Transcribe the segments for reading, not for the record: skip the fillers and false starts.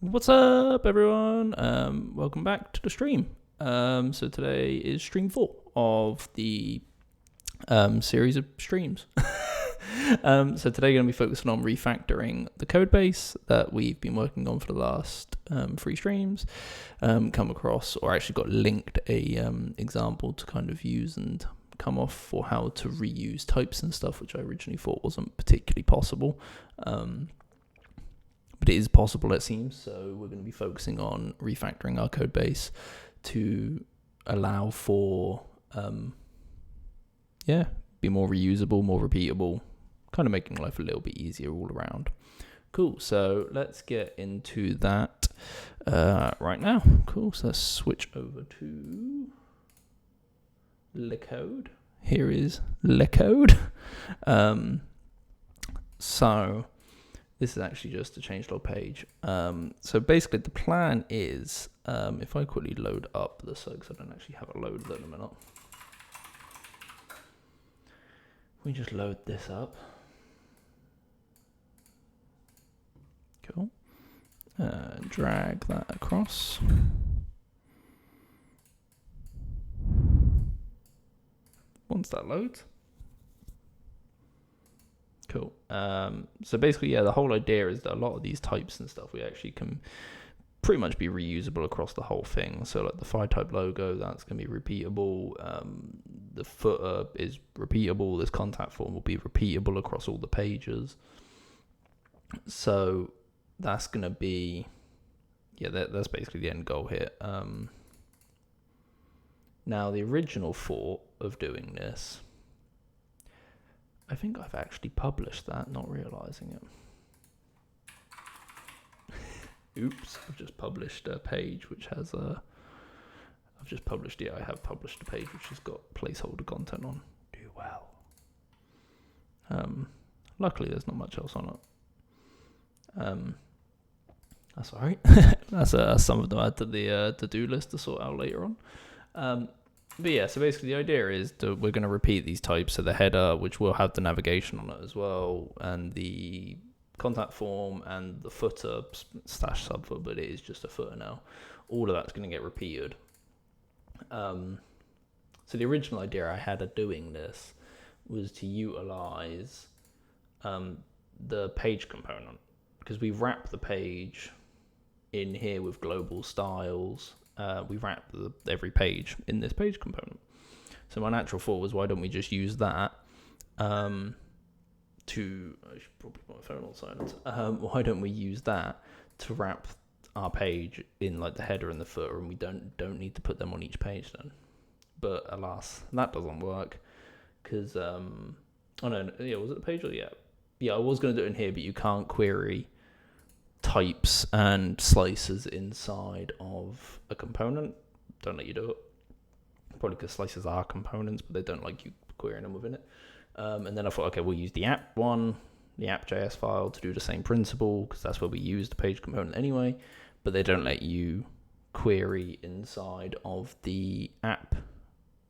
What's up, everyone? Welcome back to the stream. So today is stream 4 of the series of streams. So today we're going to be focusing on refactoring the code base that we've been working on for the last 3 streams. Come across, or actually got linked a example to kind of use and come off for how to reuse types and stuff, which I originally thought wasn't particularly possible. But it is possible, it seems. So we're going to be focusing on refactoring our code base to allow for, be more reusable, more repeatable, kind of making life a little bit easier all around. Cool. So let's get into that right now. Cool. So let's switch over to the code. Here is the code. So this is actually just a changelog page. So basically the plan is, if I quickly load up the site, because I don't actually have it loaded at the minute. We just load this up. Cool. Drag that across. Once that loads. Cool. So basically, the whole idea is that a lot of these types and stuff we actually can pretty much be reusable across the whole thing. So like the file type logo, that's going to be repeatable. The footer is repeatable. This contact form will be repeatable across all the pages. So that's going to be, that's basically the end goal here. Now the original thought of doing this, I think I've actually published that, not realizing it. Oops, I've just published a page which has I have published a page which has got placeholder content on. Do well. Luckily there's not much else on it. That's alright. That's some of them I had to the to-do list to sort out later on. But yeah, so basically the idea is that we're going to repeat these types. So the header, which will have the navigation on it as well, and the contact form and the footer / subfooter, but it is just a footer now. All of that's going to get repeated. So the original idea I had of doing this was to utilize the page component, because we wrap the page in here with global styles. We wrap every page in this page component. So my natural thought was, why don't we just use that I should probably put my phone on silent. Why don't we use that to wrap our page in like the header and the footer, and we don't need to put them on each page then. But alas, that doesn't work, because was it a page or I was going to do it in here, but you can't query types and slices inside of a component. Don't let you do it, probably because slices are components, but they don't like you querying them within it. And then I thought, okay, we'll use the app one, the app.js file, to do the same principle, because that's where we use the page component anyway, but they don't let you query inside of the app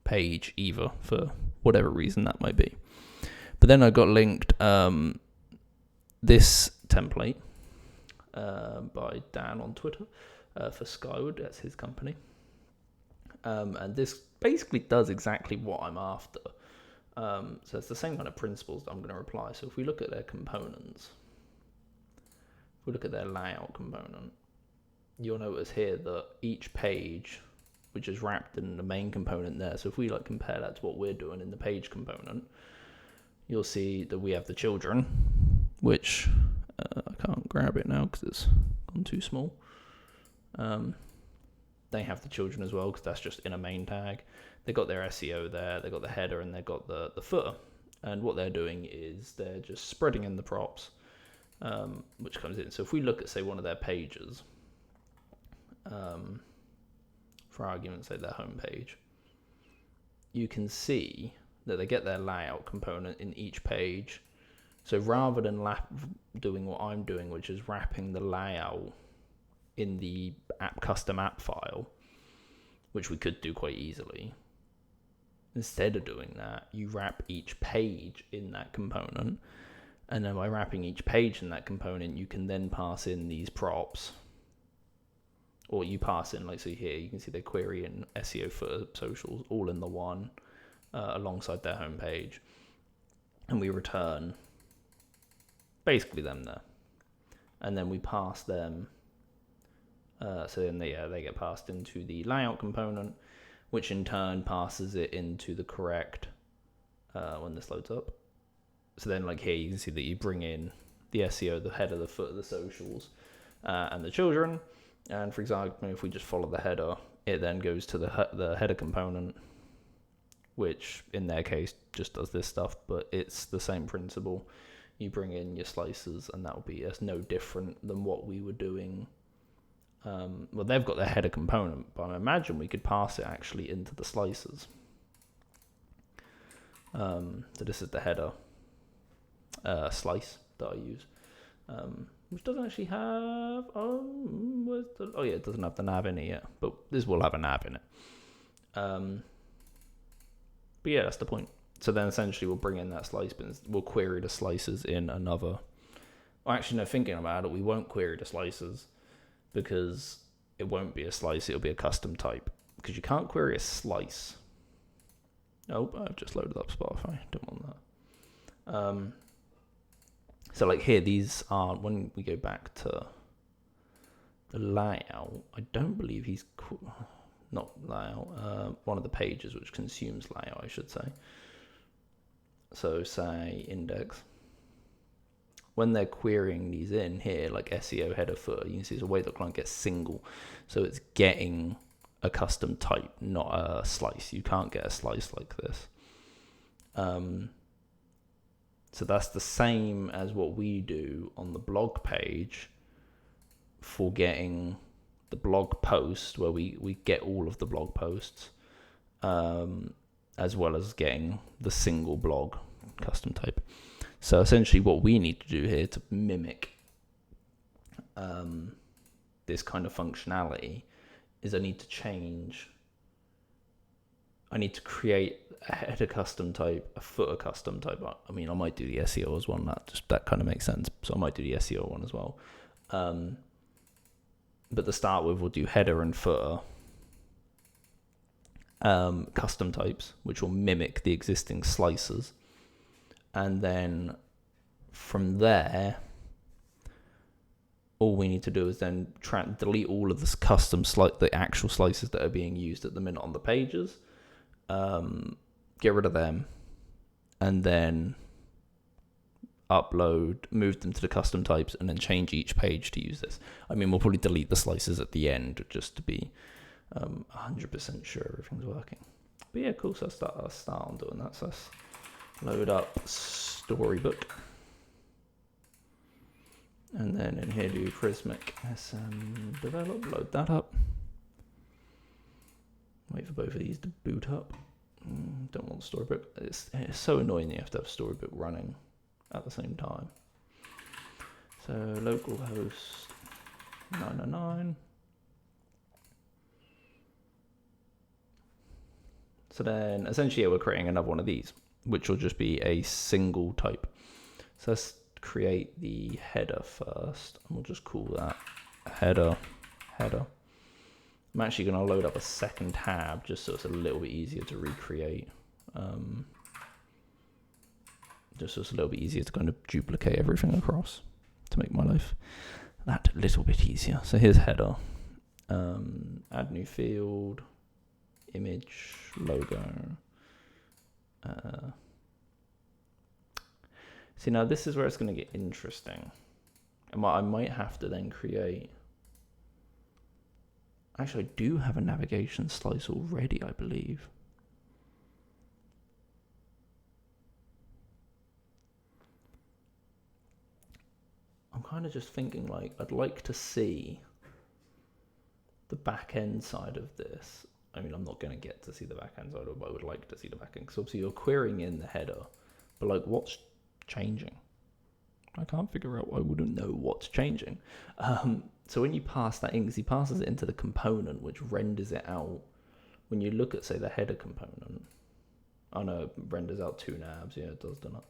page either, for whatever reason that might be. But then I got linked this template by Dan on Twitter for Skyward. That's his company, and this basically does exactly what I'm after. So it's the same kind of principles that I'm going to apply. So if we look at their components, if we look at their layout component, you'll notice here that each page, which is wrapped in the main component there, so if we like compare that to what we're doing in the page component, you'll see that we have the children, which I can't grab it now because it's gone too small. They have the children as well, because that's just in a main tag. They got their SEO there, they got the header, and they got the footer. And what they're doing is they're just spreading in the props, which comes in. So if we look at, say, one of their pages, for argument's sake, their home page, you can see that they get their layout component in each page. So rather than doing what I'm doing, which is wrapping the layout in the custom app file, which we could do quite easily, instead of doing that, you wrap each page in that component, and then by wrapping each page in that component, you can then pass in these props or you pass in, like, so here you can see they query in SEO footer socials all in the one alongside their homepage, and we return basically them there, and then we pass them. So then they get passed into the layout component, which in turn passes it into the correct when this loads up. So then, like here, you can see that you bring in the SEO, the header, the footer, the socials, and the children. And for example, if we just follow the header, it then goes to the header component, which in their case just does this stuff, but it's the same principle. You bring in your slices, and that's no different than what we were doing. Well, they've got their header component, but I imagine we could pass it actually into the slices. So this is the header slice that I use, which doesn't actually have. It doesn't have the nav in it yet, but this will have a nav in it. But yeah, that's the point. So then essentially we'll bring in that slice, but we'll query the slices in another. Well, actually, no, thinking about it, we won't query the slices because it won't be a slice, it'll be a custom type. Because you can't query a slice. Nope, I've just loaded up Spotify. Don't want that. So like here, these are, when we go back to the layout, I don't believe he's, not layout, one of the pages which consumes layout, I should say. So say index. When they're querying these in here, like SEO header footer, you can see it's a way the client gets single. So it's getting a custom type, not a slice. You can't get a slice like this. So that's the same as what we do on the blog page for getting the blog post, where we get all of the blog posts, as well as getting the single blog custom type. So essentially what we need to do here to mimic this kind of functionality is I need to create a header custom type, a footer custom type. I mean, I might do the SEO as well. That kind of makes sense. So I might do the SEO one as well. But to start with, we'll do header and footer custom types, which will mimic the existing slices. And then from there, all we need to do is then delete all of this custom the actual slices that are being used at the minute on the pages. Get rid of them, and then move them to the custom types, and then change each page to use this. I mean, we'll probably delete the slices at the end just to be 100% sure everything's working. But yeah, cool. So I'll start on doing that. So let's load up Storybook. And then in here do Prismic SM develop, load that up. Wait for both of these to boot up. Don't want Storybook. It's so annoying that you have to have Storybook running at the same time. So localhost 909. So then essentially we're creating another one of these, which will just be a single type. So let's create the header first, and we'll just call that header. I'm actually going to load up a second tab just so it's a little bit easier to recreate. Just so it's a little bit easier to kind of duplicate everything across to make my life that little bit easier. So here's header. Add new field, image, logo. See, now this is where it's going to get interesting. And I might have to then create... Actually, I do have a navigation slice already, I believe. I'm kind of just thinking, like, I'd like to see the back end side of this. I mean, I'm not going to get to see the back end side of it, but I would like to see the back end. Because obviously you're querying in the header, but like, what's changing? I can't figure out. I wouldn't know what's changing. So when you pass that in, because he passes it into the component, which renders it out. When you look at, say, the header component, oh no, it renders out 2 nabs. Yeah, it does, doesn't it?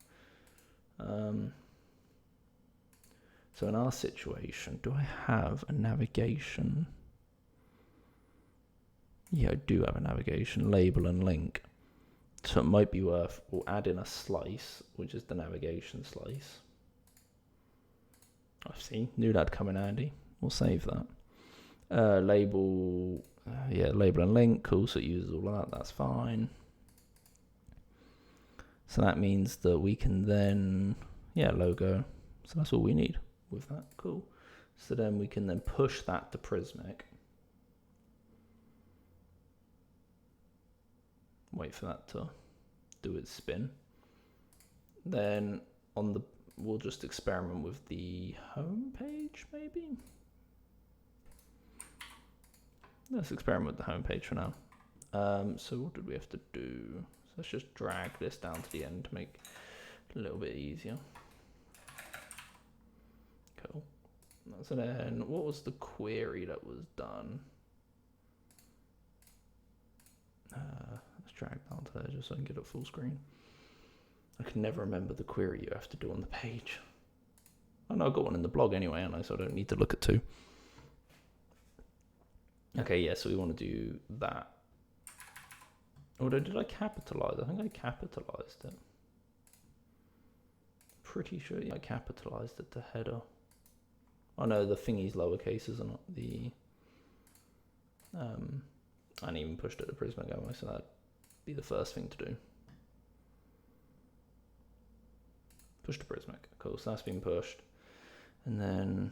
So in our situation, do I have a navigation? Yeah, I do have a navigation label and link. So it might be worth, we'll add in a slice, which is the navigation slice. I've seen, knew that'd come in handy. We'll save that. Label, label and link, cool, so it uses all of that, that's fine. So that means that we can then, logo. So that's all we need with that, cool. So then we can then push that to Prismic. Wait for that to do its spin. Then we'll just experiment with the home page, maybe. Let's experiment with the home page for now. So what did we have to do? So let's just drag this down to the end to make it a little bit easier. Cool. So then, what was the query that was done? Let's drag down to there just so I can get it full screen. I can never remember the query you have to do on the page. I know I've got one in the blog anyway, and so I don't need to look at two. Okay, yeah, so we want to do that. Although, did I capitalize? I think I capitalized it. Pretty sure I capitalized it to header. Oh no, the thingy's lowercase, isn't it? The I hadn't even pushed it to Prismic, so that'd be the first thing to do. Push to Prismic, cool, so that's been pushed. And then,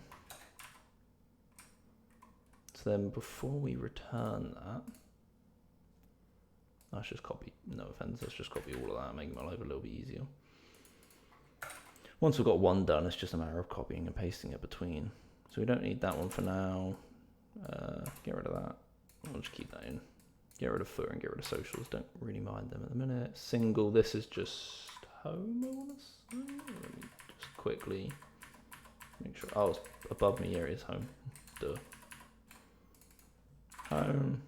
so then before we return that, let's just copy, no offense, let's just copy all of that, make my life a little bit easier. Once we've got one done, it's just a matter of copying and pasting it between. So we don't need that one for now. Get rid of that. I'll just keep that in. Get rid of footer and get rid of socials. Don't really mind them at the minute. Single, this is just home, I want to say. Let me just quickly make sure. Oh, it's above me. Here it is, home. Duh. Home.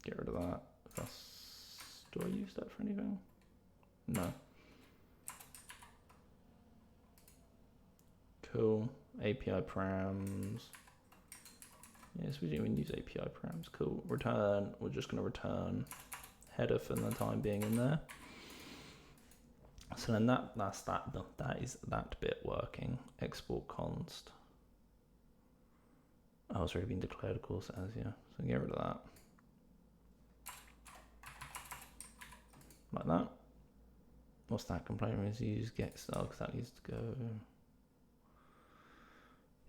Get rid of that. Do I use that for anything? No. Cool. API params. Yes, we didn't even use API params. Cool. Return. We're just going to return header for the time being in there. So then that's that. That is that bit working. Export const. Oh, it's already been declared, of course, as So get rid of that. Like that. What's that complaint? Is use get style because that needs to go.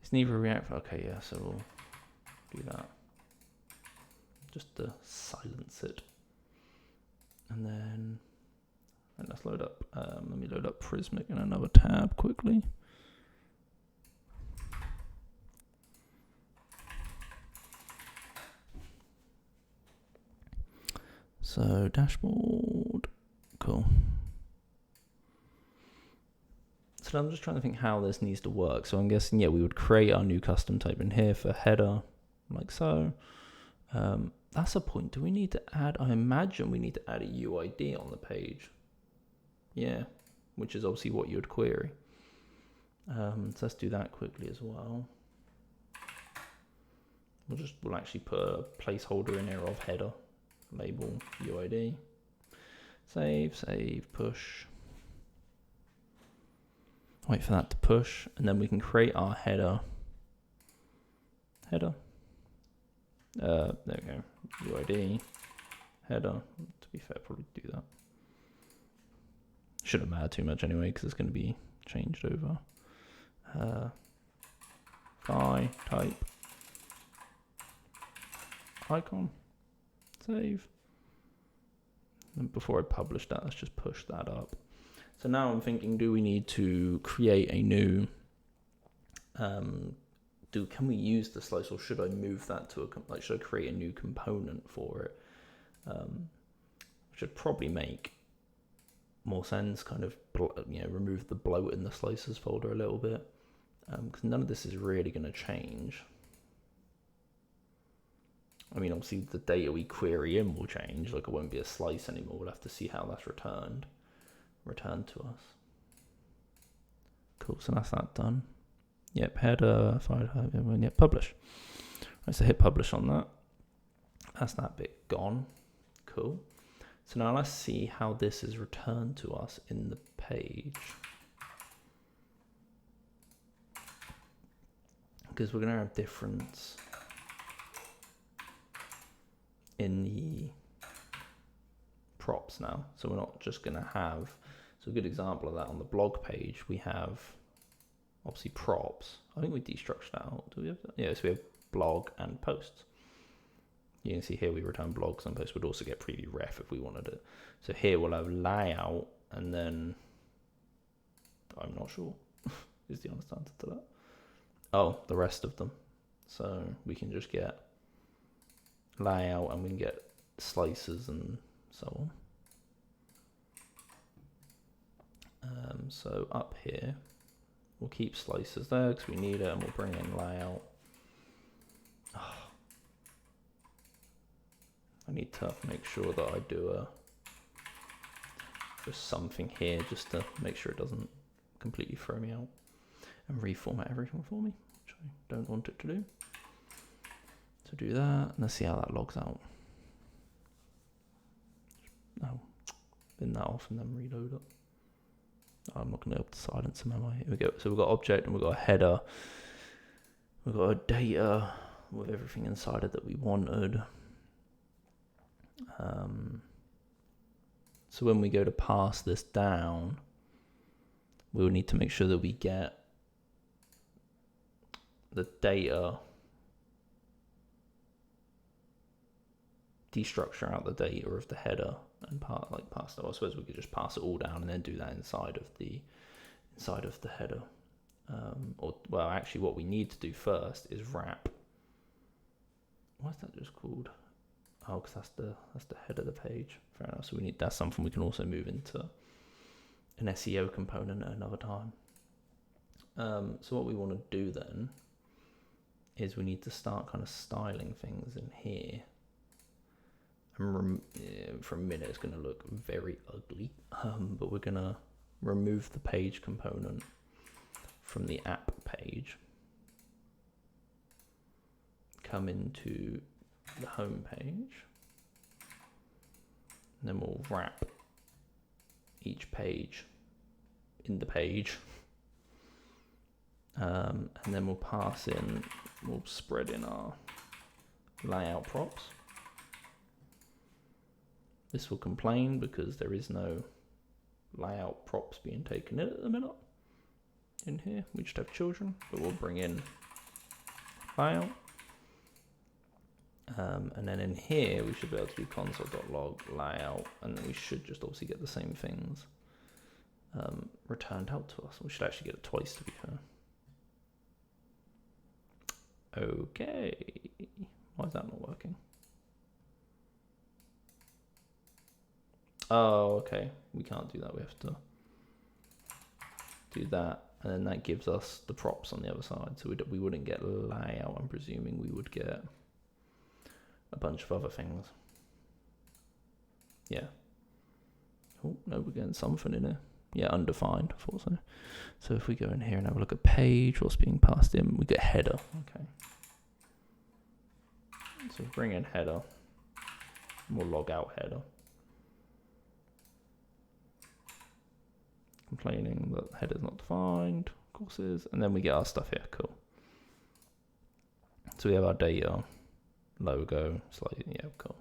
It's neither React. Okay, yeah, so we'll do that just to silence it. And then let's load up. Let me load up Prismic in another tab quickly. So dashboard, cool. So I'm just trying to think how this needs to work. So I'm guessing, we would create our new custom type in here for header, like so. That's a point. Do we need to add, I imagine we need to add a UID on the page. Yeah, which is obviously what you would query. So let's do that quickly as well. We'll actually put a placeholder in here of header, label UID. Save, push. Wait for that to push, and then we can create our header. There we go. UID header. To be fair, probably do that. Shouldn't matter too much anyway because it's going to be changed over. Type icon. Save. And before I publish that, let's just push that up. So now I'm thinking, do we need to create a new, can we use the slice, or should I move that to should I create a new component for it? Which would probably make more sense, kind of, remove the bloat in the slices folder a little bit, because none of this is really going to change. I mean, obviously the data we query in will change, like it won't be a slice anymore. We'll have to see how that's returned to us. Cool, so that's that done. Yep, header, publish. Right, so hit publish on that. That's that bit gone. Cool. So now let's see how this is returned to us in the page. Because we're going to have difference in the props now. So we're not just going to have, so a good example of that on the blog page, we have obviously props. I think we destructured that out. Do we have that? Yeah, so we have blog and posts. You can see here we return blogs and posts. Would also get preview ref if we wanted it. So here we'll have layout, and then I'm not sure is the honest answer to that. Oh, the rest of them. So we can just get layout, and we can get slices and so on. So up here, we'll keep slices there because we need it, and we'll bring in layout. Oh. I need to make sure that I do just something here just to make sure it doesn't completely throw me out and reformat everything for me, which I don't want it to do. So do that, and let's see how that logs out. Oh, bin that off and then reload it. I'm not going to be able to silence them, am I? Here we go. So we've got object and we've got a header. We've got a data with everything inside it that we wanted. So when we go to pass this down, we'll need to make sure that we get the data, destructure out the data of the header and pass that. I suppose we could just pass it all down and then do that inside of the header. Well, actually, what we need to do first is wrap. What's that just called? Oh, because that's the head of the page. Fair enough. So that's something we can also move into an SEO component at another time. So what we want to do then is we need to start kind of styling things in here. And for a minute, it's going to look very ugly, but we're going to remove the page component from the app page. Come into the home page, and then we'll wrap each page in the page, and then we'll spread in our layout props. This will complain because there is no layout props being taken in at the minute. In here, we just have children, but we'll bring in layout. And then in here, we should be able to do console.log layout, and then we should just obviously get the same things returned out to us. We should actually get it twice, to be fair. Okay. Why is that not working? Oh, okay. We can't do that. We have to do that, and then that gives us the props on the other side. So we wouldn't get layout. I'm presuming we would get a bunch of other things. Yeah. Oh, no, we're getting something in here. Yeah, undefined, I thought so. So if we go in here and have a look at page, what's being passed in, we get header. Okay. So bring in header. We'll log out header. Complaining that header's not defined, of course it is. And then we get our stuff here, cool. So we have our data, logo, slice, yeah, cool.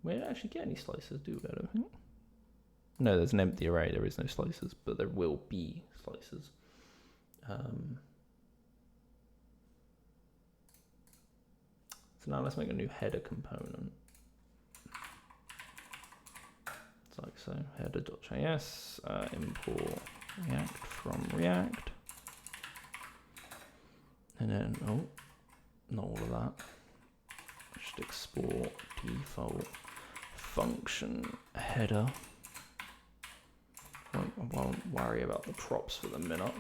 We don't actually get any slices, do we? I don't think. No, there's an empty array. There is no slices, but there will be slices. So now let's make a new header component. It's like so, header.js, import React from React. And then, oh, not all of that. Just export default function header. I won't worry about the props for the minute.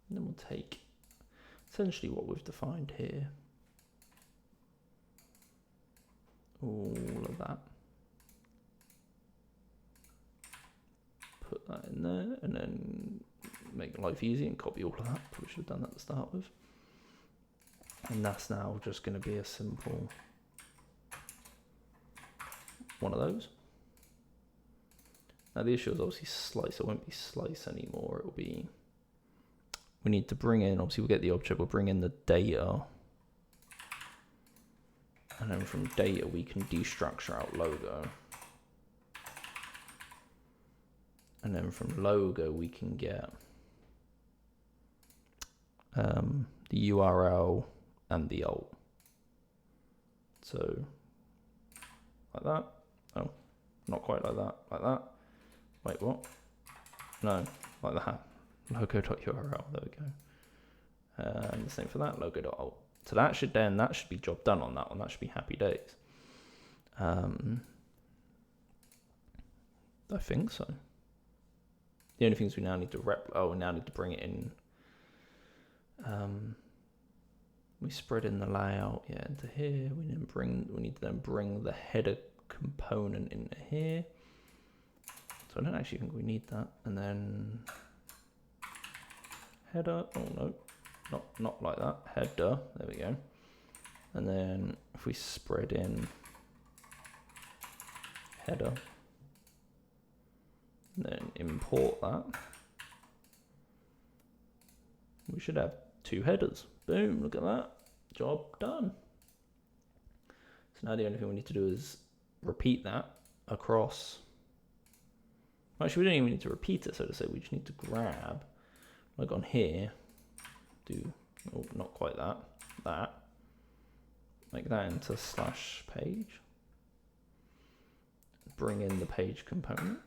Then we'll take essentially what we've defined here. All of that. Put that in there and then make life easy and copy all of that. Probably should have done that to start with. And that's now just going to be a simple one of those. Now the issue is obviously slice. It won't be slice anymore. It'll be, we need to bring in, obviously we'll get the object, we'll bring in the data. And then from data, we can destructure out logo. And then from logo, we can get the URL and the alt. So like that. Oh, not quite like that. Like that. Wait, what? No, like that. Logo.url. There we go. And the same for that. Logo.alt. So that should be job done on that one. That should be happy days. I think so. The only things we now need to we now need to bring it in. We spread in the layout, into here. We need to then bring the header component into here. So I don't actually think we need that. And then header. Oh no, not like that. Header. There we go. And then if we spread in header, and then import that, we should have 2 headers. Boom, look at that. Job done. So now the only thing we need to do is repeat that across. Actually, we don't even need to repeat it, so to say. We just need to grab, like on here, do, oh, not quite that. Make that into /page. Bring in the page component.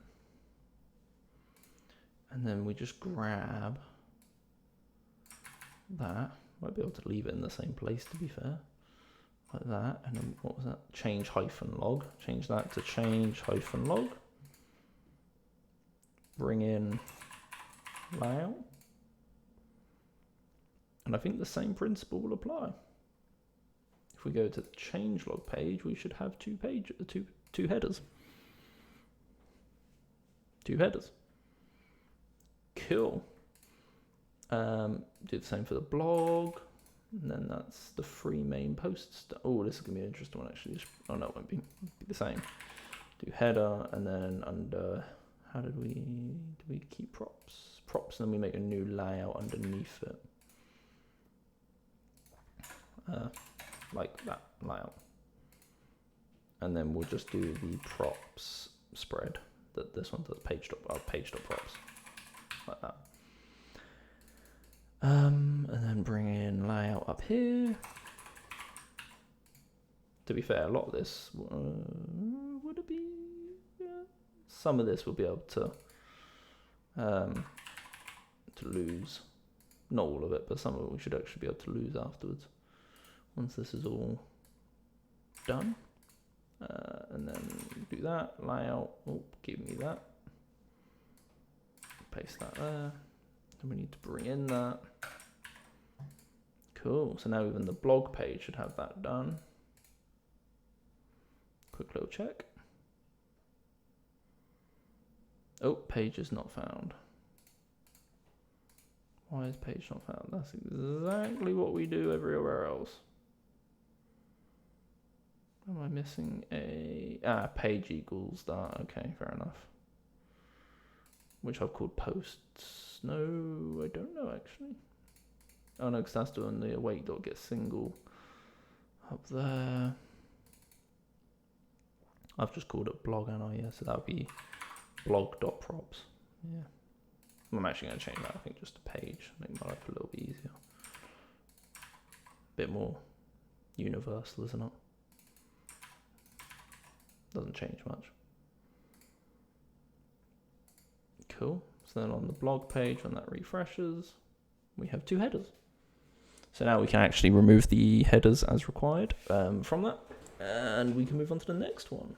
And then we just grab that. Might be able to leave it in the same place, to be fair. Like that. And then what was that? Change -log. Change that to change -log. Bring in layout. And I think the same principle will apply. If we go to the changelog page, we should have two headers. 2 headers. Cool. Do the same for the blog, and then that's the free main posts. Oh, this is gonna be an interesting one actually. Oh no, it won't be the same. Do header, and then under, how did we keep props? Props, and then we make a new layout underneath it, like that layout. And then we'll just do the props spread. That this one does page.props, like that. And then bring in layout up here. To be fair, a lot of this would it be? Yeah. Some of this we'll be able to lose. Not all of it, but some of it we should actually be able to lose afterwards. Once this is all done. And then do that, layout, oh, give me that. Paste that there. Then we need to bring in that. Cool, so now even the blog page should have that done. Quick little check. Oh, page is not found. Why is page not found? That's exactly what we do everywhere else. Am I missing a page equals that? Okay, fair enough. Which I've called posts. No, I don't know actually. Oh no, because that's doing the await.getSingle up there. I've just called it blog, and yeah, so that would be blog.props. Yeah. I'm actually going to change that, I think, just to page. Make my life a little bit easier. Bit more universal, isn't it? Doesn't change much. Cool. So then on the blog page, when that refreshes, we have 2 headers. So now we can actually remove the headers as required from that, and we can move on to the next one.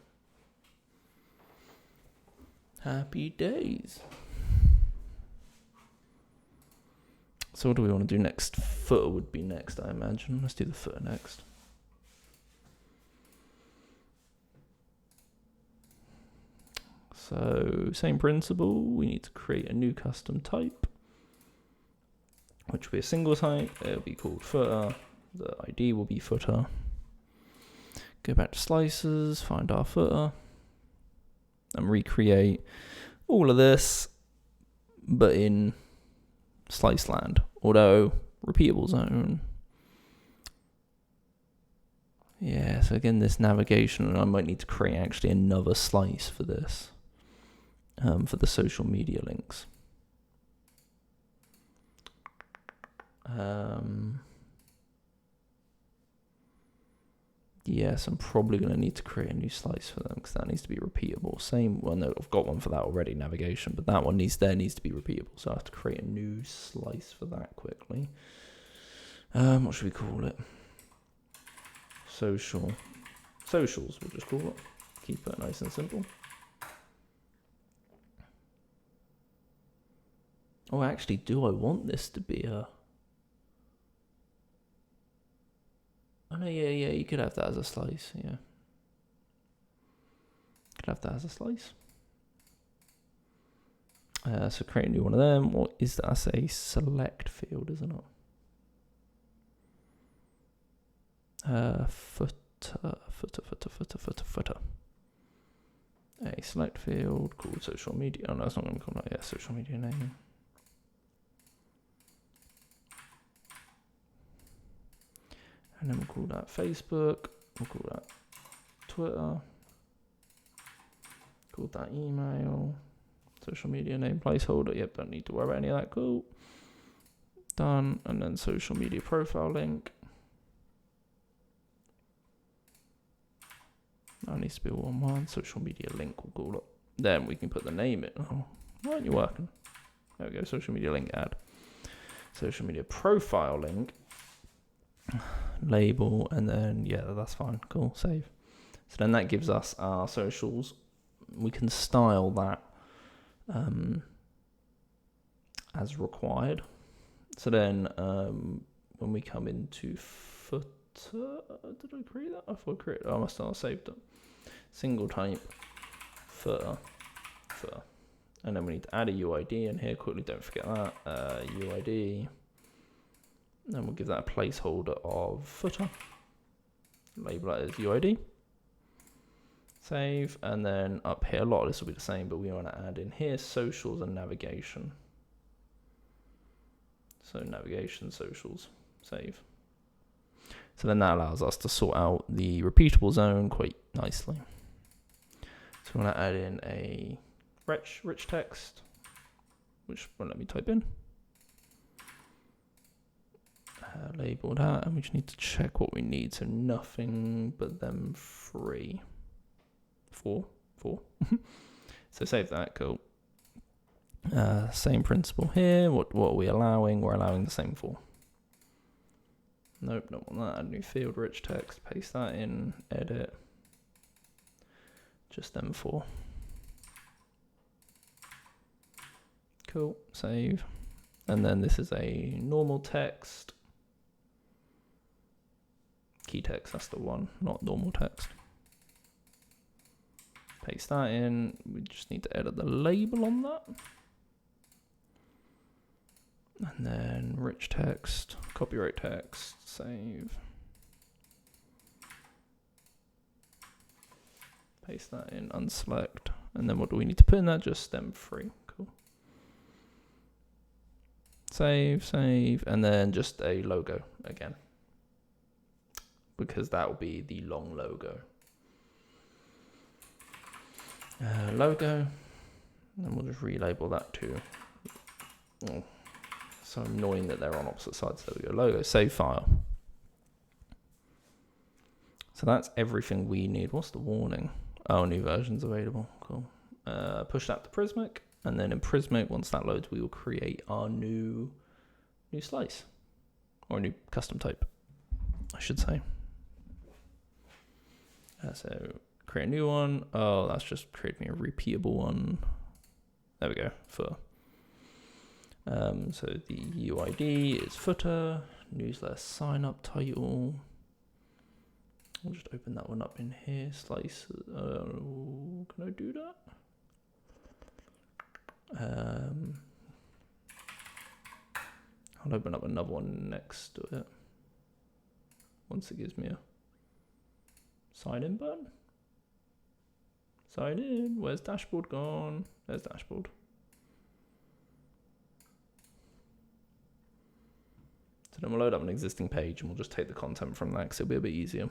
Happy days. So what do we want to do next? Footer would be next, I imagine. Let's do the footer next. So same principle, we need to create a new custom type, which will be a single type. It'll be called footer, The ID will be footer. Go back to slices, find our footer, and recreate all of this, but in slice land. Although, repeatable zone. Yeah, so again, this navigation, and I might need to create actually another slice for this, for the social media links. Yes, I'm probably going to need to create a new slice for them because that needs to be repeatable. Same one, no, I've got one for that already, navigation, but that one needs to be repeatable. So I have to create a new slice for that quickly. What should we call it? Socials, we'll just call it. Keep it nice and simple. Oh, actually, do I want this to be a... Oh, no, yeah, you could have that as a slice, yeah. Could have that as a slice. So create a new one of them. What is that? That's a select field, isn't it? Footer. A select field called social media. Oh, no, it's not going to be called that. Yeah, social media name. And then we'll call that Facebook. We'll call that Twitter. Call that email. Social media name placeholder. Yep, don't need to worry about any of that. Cool. Done. And then social media profile link. That needs to be all on one. Social media link, we'll call it. Then we can put the name in. Oh, why aren't you working? There we go. Social media link add. Social media profile link. Label, and then yeah, that's fine. Cool, save. So then that gives us our socials. We can style that as required. So then when we come into footer, did I create that? I thought I created it. I must not have saved it. Single type footer. And then we need to add a UID in here quickly, don't forget that. UID. And we'll give that a placeholder of footer. Label that as UID. Save. And then up here, a lot of this will be the same, but we want to add in here socials and navigation. So navigation, socials, save. So then that allows us to sort out the repeatable zone quite nicely. So we want to add in a rich text, which won't let me type in. Label that, and we just need to check what we need. So nothing but them free. Four. So save that, cool. Same principle here. What are we allowing? We're allowing the same four. Nope, don't want that. Add new field, rich text, paste that in, edit. Just them four. Cool, save. And then this is a normal text. Key text, that's the one, not normal text. Paste that in. We just need to edit the label on that. And then rich text, copyright text, save. Paste that in, unselect. And then what do we need to put in that? Just stem free. Cool. Save. And then just a logo again, because that will be the long logo. Logo. And then we'll just relabel that too. Oh, so annoying that they're on opposite sides. There we go. Logo, save file. So that's everything we need. What's the warning? Oh, new versions available. Cool. Push that to Prismic, and then in Prismic, once that loads, we will create our new slice, or a new custom type, I should say. So create a new one. Oh, that's just creating a repeatable one. There we go. For so the UID is footer, newsletter sign up title. I'll just open that one up in here. Slice. Can I do that? I'll open up another one next to it. once it gives me a sign in button. Sign in. Where's dashboard gone? There's dashboard. So then we'll load up an existing page and we'll just take the content from that because it'll be a bit easier.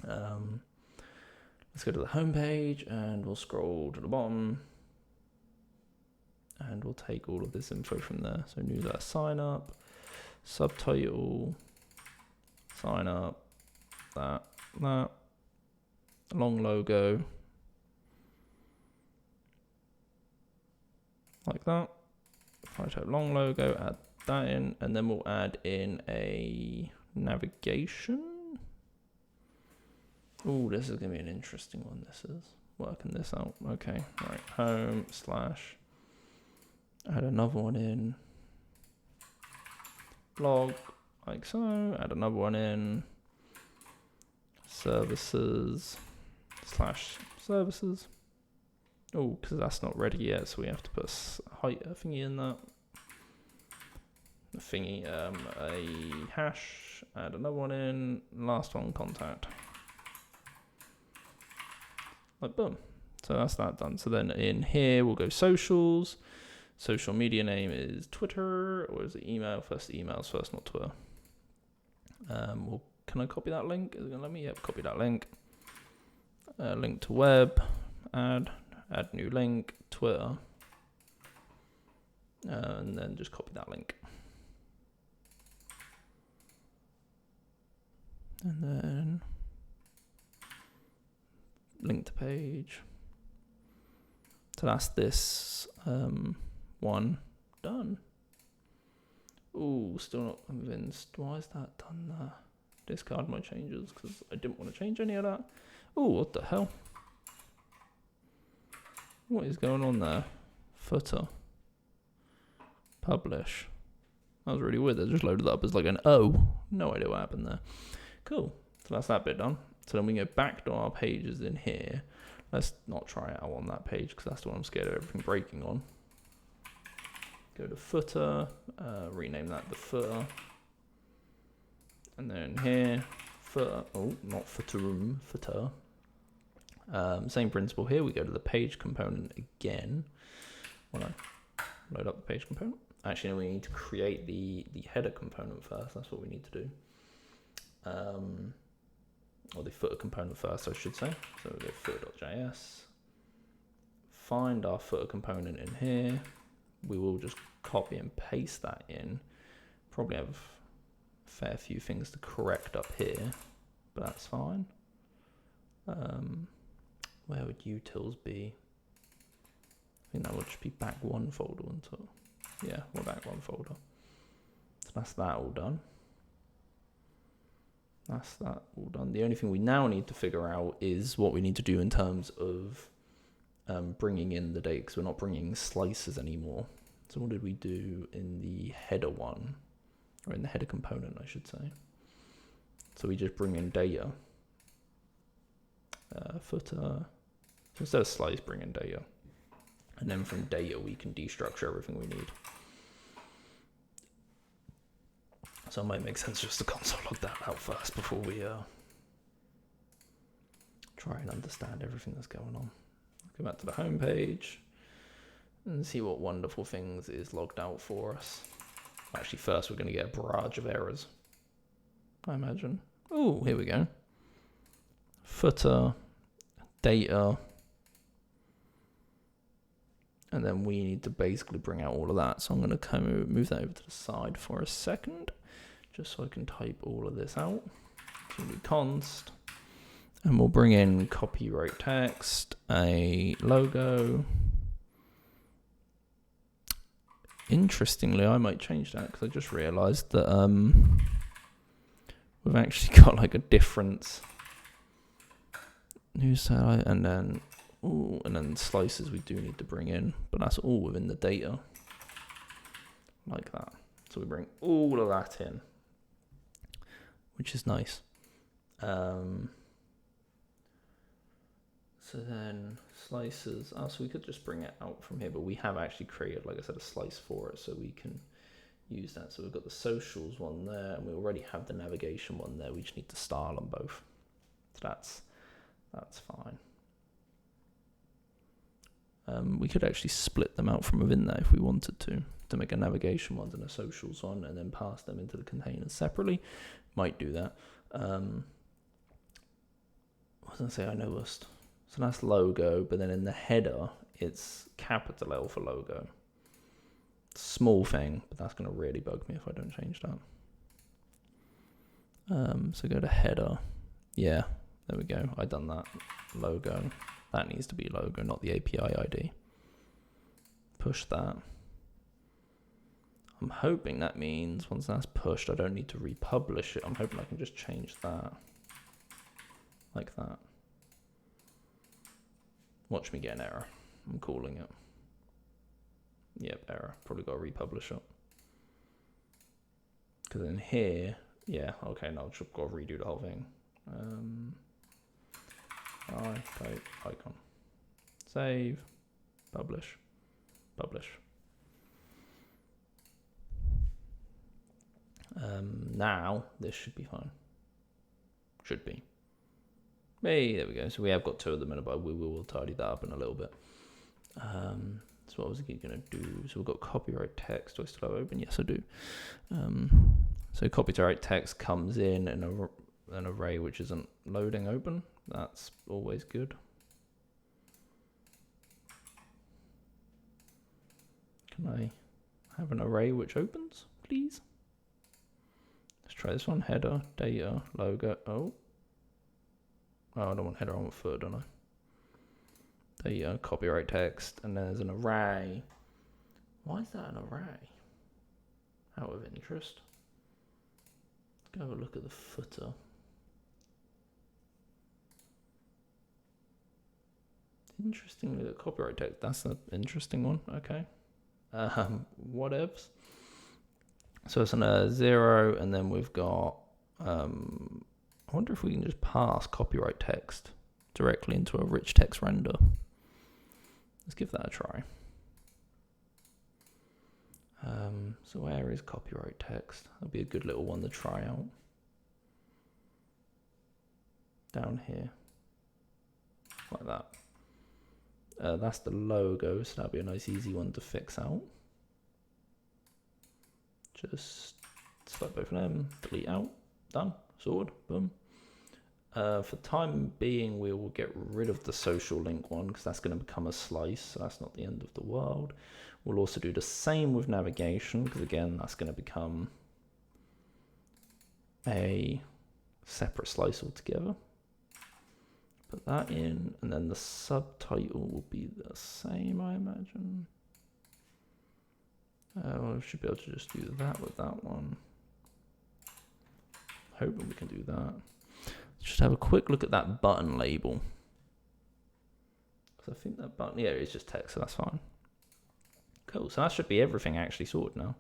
Let's go to the home page and we'll scroll to the bottom and we'll take all of this info from there. So newsletter sign up, subtitle, sign up, that, long logo, like that. If I type long logo, add that in, and then we'll add in a navigation. Oh, this is going to be an interesting one. This is working this out. Okay, right. Home / add another one in. Blog, like so. Add another one in. Services / services. Oh, because that's not ready yet, so we have to put a thingy in that. A thingy, a hash. Add another one in. Last one, contact. Like boom. So that's that done. So then in here we'll go socials. Social media name is Twitter, or is it email? First emails first, not Twitter. Can I copy that link? Is it gonna let me? Yep, copy that link. Link to web. Add new link. Twitter. And then just copy that link. And then link to page. So that's this one done. Ooh, still not convinced. Why is that done there? Discard my changes because I didn't want to change any of that. Ooh, what the hell? What is going on there? Footer. Publish. That was really weird. They just loaded up as like an O. No idea what happened there. Cool. So that's that bit done. So then we can go back to our pages in here. Let's not try it out on that page because that's the one I'm scared of everything breaking on. Go to footer, rename that the footer. And then here, footer, oh, not footer, footer. Same principle here, we go to the page component again. When I load up the page component. Actually, no, we need to create the header component first, that's what we need to do. Or the footer component first, I should say. So we go footer.js, find our footer component in here. We will just copy and paste that in. Probably have a fair few things to correct up here, but that's fine. Where would utils be? I think that would just be back one folder until, yeah, we're back one folder. So that's that all done. That's that all done. The only thing we now need to figure out is what we need to do in terms of bringing in the data, because we're not bringing slices anymore. So what did we do in the header one, or in the header component, I should say? So we just bring in data. Footer. So instead of slice, bring in data. And then from data, we can destructure everything we need. So it might make sense just to console log that out first before we try and understand everything that's going on. Go back to the home page and see what wonderful things is logged out for us. Actually, first we're going to get a barrage of errors, I imagine. Oh, here we go. Footer, data, and then we need to basically bring out all of that. So I'm going to move that over to the side for a second, just so I can type all of this out. So we const, and we'll bring in copyright text, a logo. Interestingly, I might change that because I just realized that we've actually got like a difference. News satellite, and then slices we do need to bring in, but that's all within the data, like that. So we bring all of that in, which is nice. So then slices, so we could just bring it out from here, but we have actually created, like I said, a slice for it, so we can use that. So we've got the socials one there, and we already have the navigation one there. We just need to style them both. So that's fine. We could actually split them out from within there if we wanted to make a navigation one and a socials one, and then pass them into the containers separately. Might do that. What was I say? I know us. So that's logo, but then in the header, it's capital L for logo. Small thing, but that's going to really bug me if I don't change that. So go to header. Yeah, there we go. I done that. Logo. That needs to be logo, not the API ID. Push that. I'm hoping that means once that's pushed, I don't need to republish it. I'm hoping I can just change that. Like that. Watch me get an error. I'm calling it. Yep, error. Probably got to republish it. Because in here, yeah, okay, no, I've just got to redo the whole thing. Type icon. Save. Publish. Publish. Now this should be fine. Should be. Hey, there we go. So we have got two of them in a but we will tidy that up in a little bit. So what was it going to do? So we've got copyright text. Do I still have open? Yes, I do. So copyright text comes in an array which isn't loading open. That's always good. Can I have an array which opens, please? Let's try this one. Header, data, logo. Oh, I don't want header, I want footer, don't I? Data, copyright text, and then there's an array. Why is that an array? Out of interest. Let's go have a look at the footer. Interestingly, the copyright text, that's an interesting one. Okay. Whatevs. So it's on a 0, and then we've got, I wonder if we can just pass copyright text directly into a rich text render. Let's give that a try. So where is copyright text? That'll be a good little one to try out. Down here. Like that. That's the logo, so that'll be a nice easy one to fix out. Just select both of them, delete out, done, sorted, boom. For time being, we will get rid of the social link one because that's going to become a slice, so that's not the end of the world. We'll also do the same with navigation because again, that's going to become a separate slice altogether. Put that in, and then the subtitle will be the same, I imagine. Well, we should be able to just do that with that one. Hoping we can do that. Just have a quick look at that button label. Because I think that button, yeah, it's just text, so that's fine. Cool, so that should be everything actually sorted now.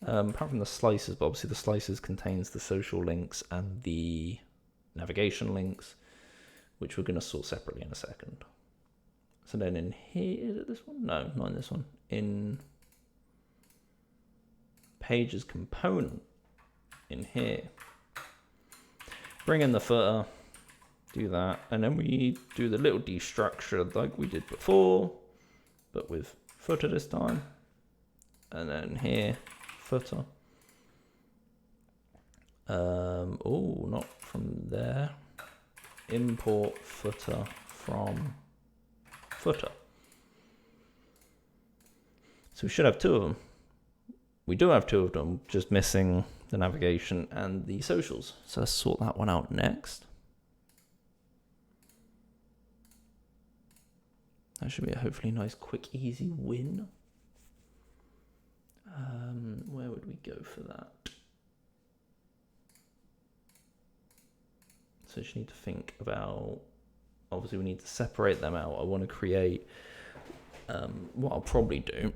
Apart from the slices, but obviously the slices contains the social links and the navigation links, which we're going to sort separately in a second. So then in here, is it this one? No, not in this one. In pages component, in here, bring in the footer, do that, and then we do the little destructure like we did before, but with footer this time. And then here, footer. Oh, not from there. Import footer from footer. So we should have two of them. We do have two of them, just missing the navigation and the socials. So let's sort that one out next. That should be a hopefully nice, quick, easy win. Where would we go for that? So just need to think about, obviously we need to separate them out. I want to create, what I'll probably do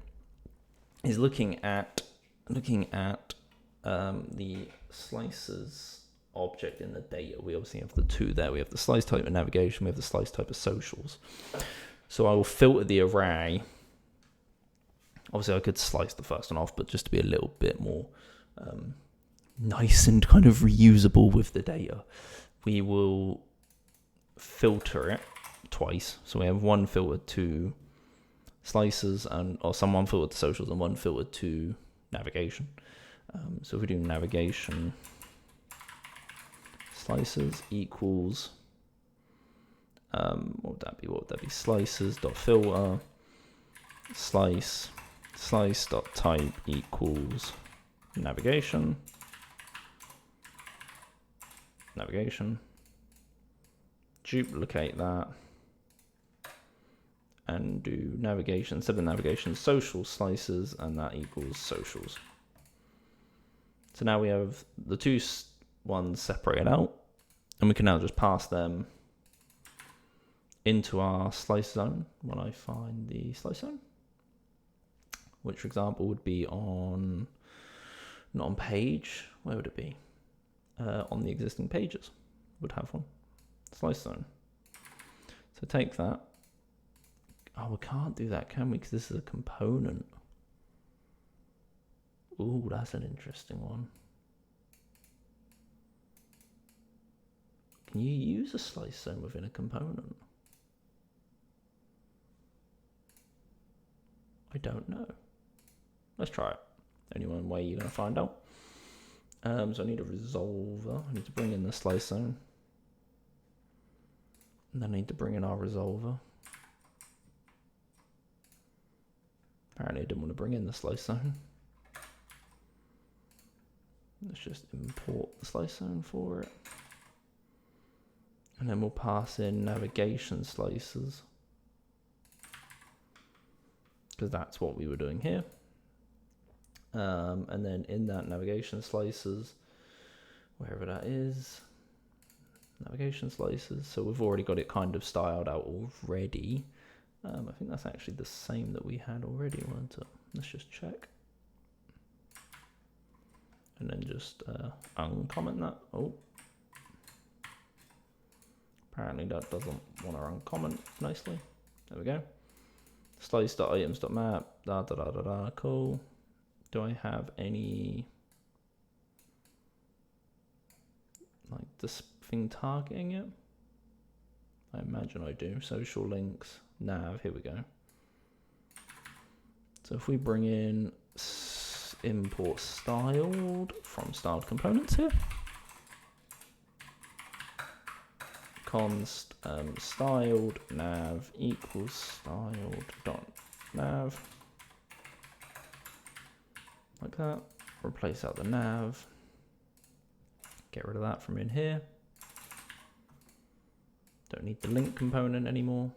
is looking at the slices object in the data. We obviously have the two there. We have the slice type of navigation. We have the slice type of socials. So I will filter the array Obviously, I could slice the first one off, but just to be a little bit more nice and kind of reusable with the data, we will filter it twice. So we have one filter to slices or one filter to socials and one filter to navigation. So if we do navigation slices equals what would that be? Slices dot filter slice dot type equals navigation. Duplicate that and do navigation, instead of navigation, social slices, and that equals socials. So now we have the two ones separated out, and we can now just pass them into our slice zone when I find the slice zone, which for example would be on, not on page, where would it be? On the existing pages would have one, slice zone. So take that. Oh, we can't do that, can we? Because this is a component. Ooh, that's an interesting one. Can you use a slice zone within a component? I don't know. Let's try it. Only one way you're going to find out. So I need a resolver. I need to bring in the slice zone. And then I need to bring in our resolver. Apparently I didn't want to bring in the slice zone. Let's just import the slice zone for it. And then we'll pass in navigation slices, because that's what we were doing here. And then in that navigation slices, wherever that is, navigation slices. So we've already got it kind of styled out already. I think that's actually the same that we had already, wasn't it? Let's just check. And then just uncomment that. Oh. Apparently that doesn't want to uncomment nicely. There we go. Slice.items.map, cool. Do I have any, like, this thing targeting it? I imagine I do. Social links, nav, here we go. So if we bring in import styled from styled components here, const styled nav equals styled dot nav, like that. Replace out the nav, get rid of that from in here. Don't need the link component anymore.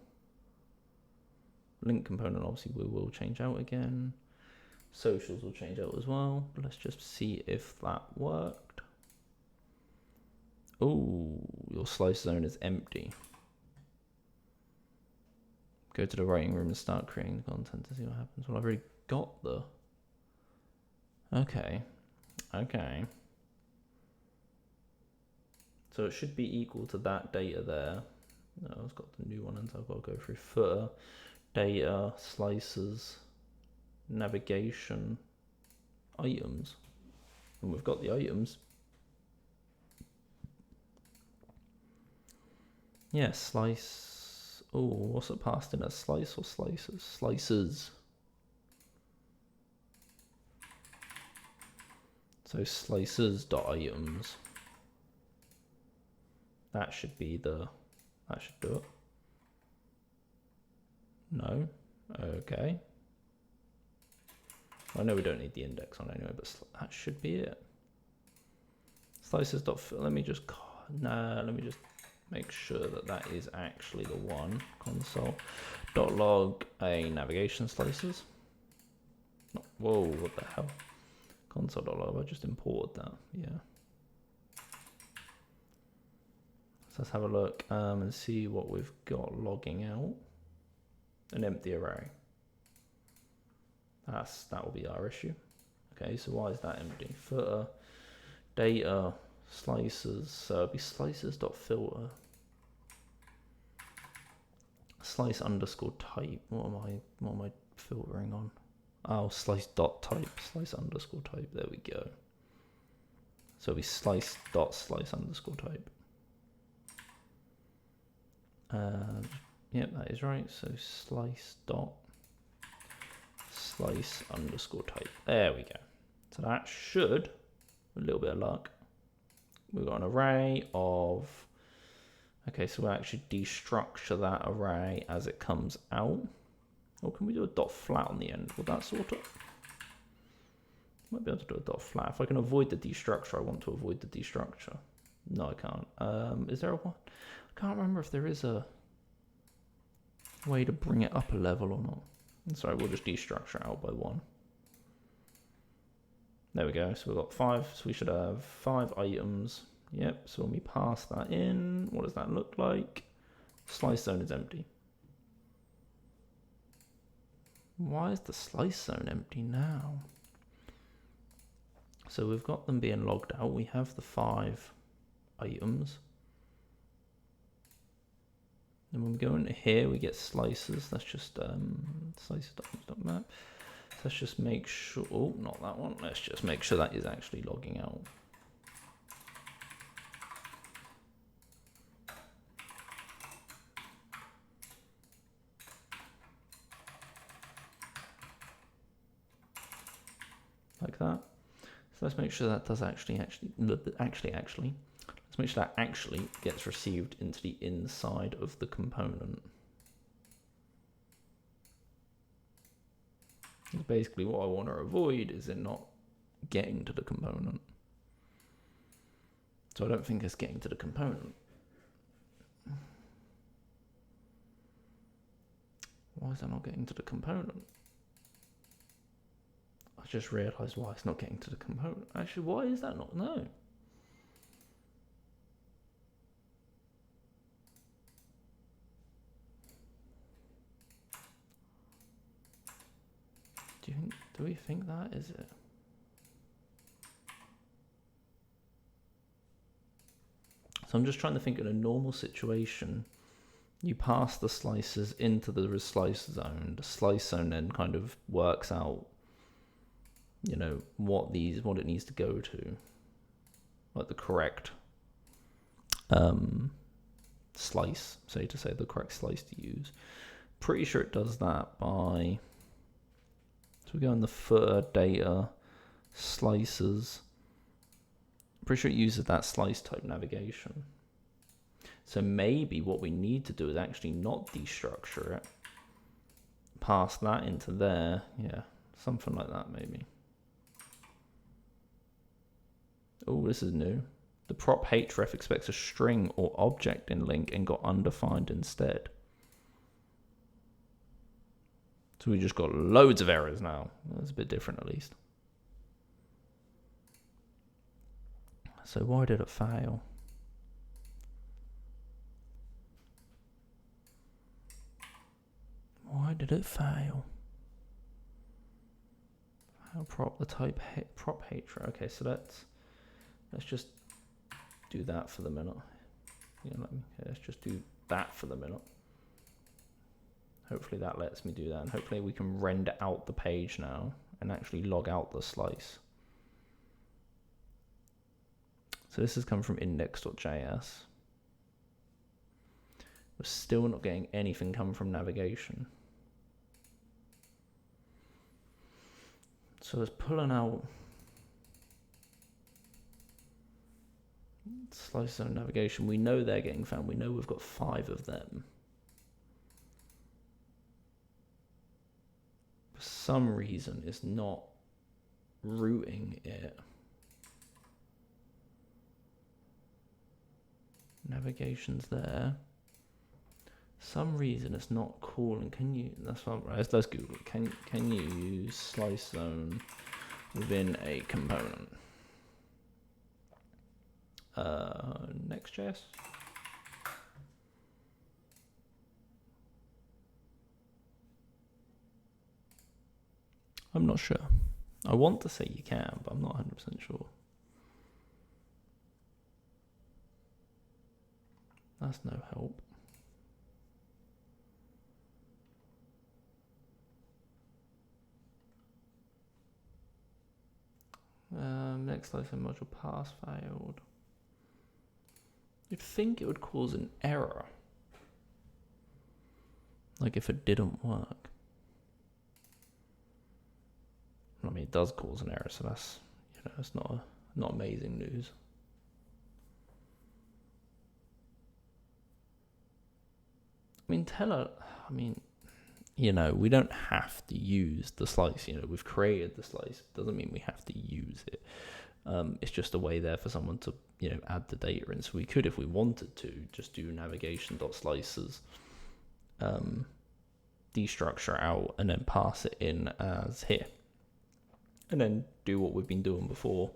Link component obviously we will change out again. Socials will change out as well. Let's just see if that worked. Oh, your slice zone is empty. Go to the writing room and start creating the content to see what happens. Well, I've already got the... Okay. So it should be equal to that data there. No, I've got the new one, and so I've got to go through footer, data, slices, navigation, items. And we've got the items. Yeah, slice. Oh, what's it passed in as? Slice or slices? Slices. So slices.items. That should be the... That should do it. No. Okay. I know we don't need the index on anyway, but that should be it. Slices. Let me just make sure that that is actually the one. Console.log a navigation slices. Whoa, what the hell? Console.log, I just imported that. Yeah. So let's have a look and see what we've got logging out. An empty array. That will be our issue. Okay, so why is that empty? Footer, data, slices. So it'll be slices.filter. Slice underscore type. What am I filtering on? Oh, slice dot type, slice underscore type. There we go. So we slice dot slice underscore type. Yep, that is right. So slice dot slice underscore type. There we go. So that should, with a little bit of luck, we've got an array of. Okay, so we'll actually destructure that array as it comes out. Or can we do a dot flat on the end? Will that sort it? Might be able to do a dot flat. If I can avoid the destructure, I want to avoid the destructure. No, I can't. Is there a one? I can't remember if there is a way to bring it up a level or not. Sorry, we'll just destructure it out by 1. There we go. So we've got 5. So we should have 5 items. Yep. So when we pass that in, what does that look like? Slice zone is empty. Why is the slice zone empty now? So we've got them being logged out. We have the 5 items. And when we go into here, we get slices. That's just slices.map. So let's just make sure, oh, not that one. Let's just make sure that is actually logging out. Like that. So let's make sure that does actually, let's make sure that actually gets received into the inside of the component. Basically what I want to avoid is it not getting to the component. So I don't think it's getting to the component. Why is that not getting to the component? I just realised why it's not getting to the component. Actually, why is that not? No. Do we think that is it? So I'm just trying to think in a normal situation, you pass the slices into the slice zone. The slice zone then kind of works out, you know, what it needs to go to, like the correct slice, say to say the correct slice to use. Pretty sure it does that by, so we go in the footer data slices. Pretty sure it uses that slice type navigation. So maybe what we need to do is actually not destructure it, pass that into there. Yeah, something like that maybe. Oh, this is new. The prop href expects a string or object in link and got undefined instead. So we just got loads of errors now. That's a bit different at least. So why did it fail? Why did it fail? How prop the type prop href. Okay, so let's just do that for the minute. Let's just do that for the minute. Hopefully that lets me do that, and hopefully we can render out the page now and actually log out the slice. So this has come from index.js. We're still not getting anything come from navigation. So it's pulling out slice zone navigation. We know they're getting found. We know we've got 5 of them. For some reason, it's not routing it. Navigation's there. Some reason it's not calling. Can you? That's what. Let's Google it. Can you use slice zone within a component? Next.js. I'm not sure. I want to say you can, but I'm not 100% sure. That's no help. Next slice in module pass failed. You'd think it would cause an error. Like if it didn't work. I mean, it does cause an error, so that's, you know, it's not amazing news. I mean, you know, we don't have to use the slice. You know, we've created the slice. It doesn't mean we have to use it. It's just a way there for someone to, you know, add the data in. So we could, if we wanted to, just do navigation.slices, destructure out, and then pass it in as here. And then do what we've been doing before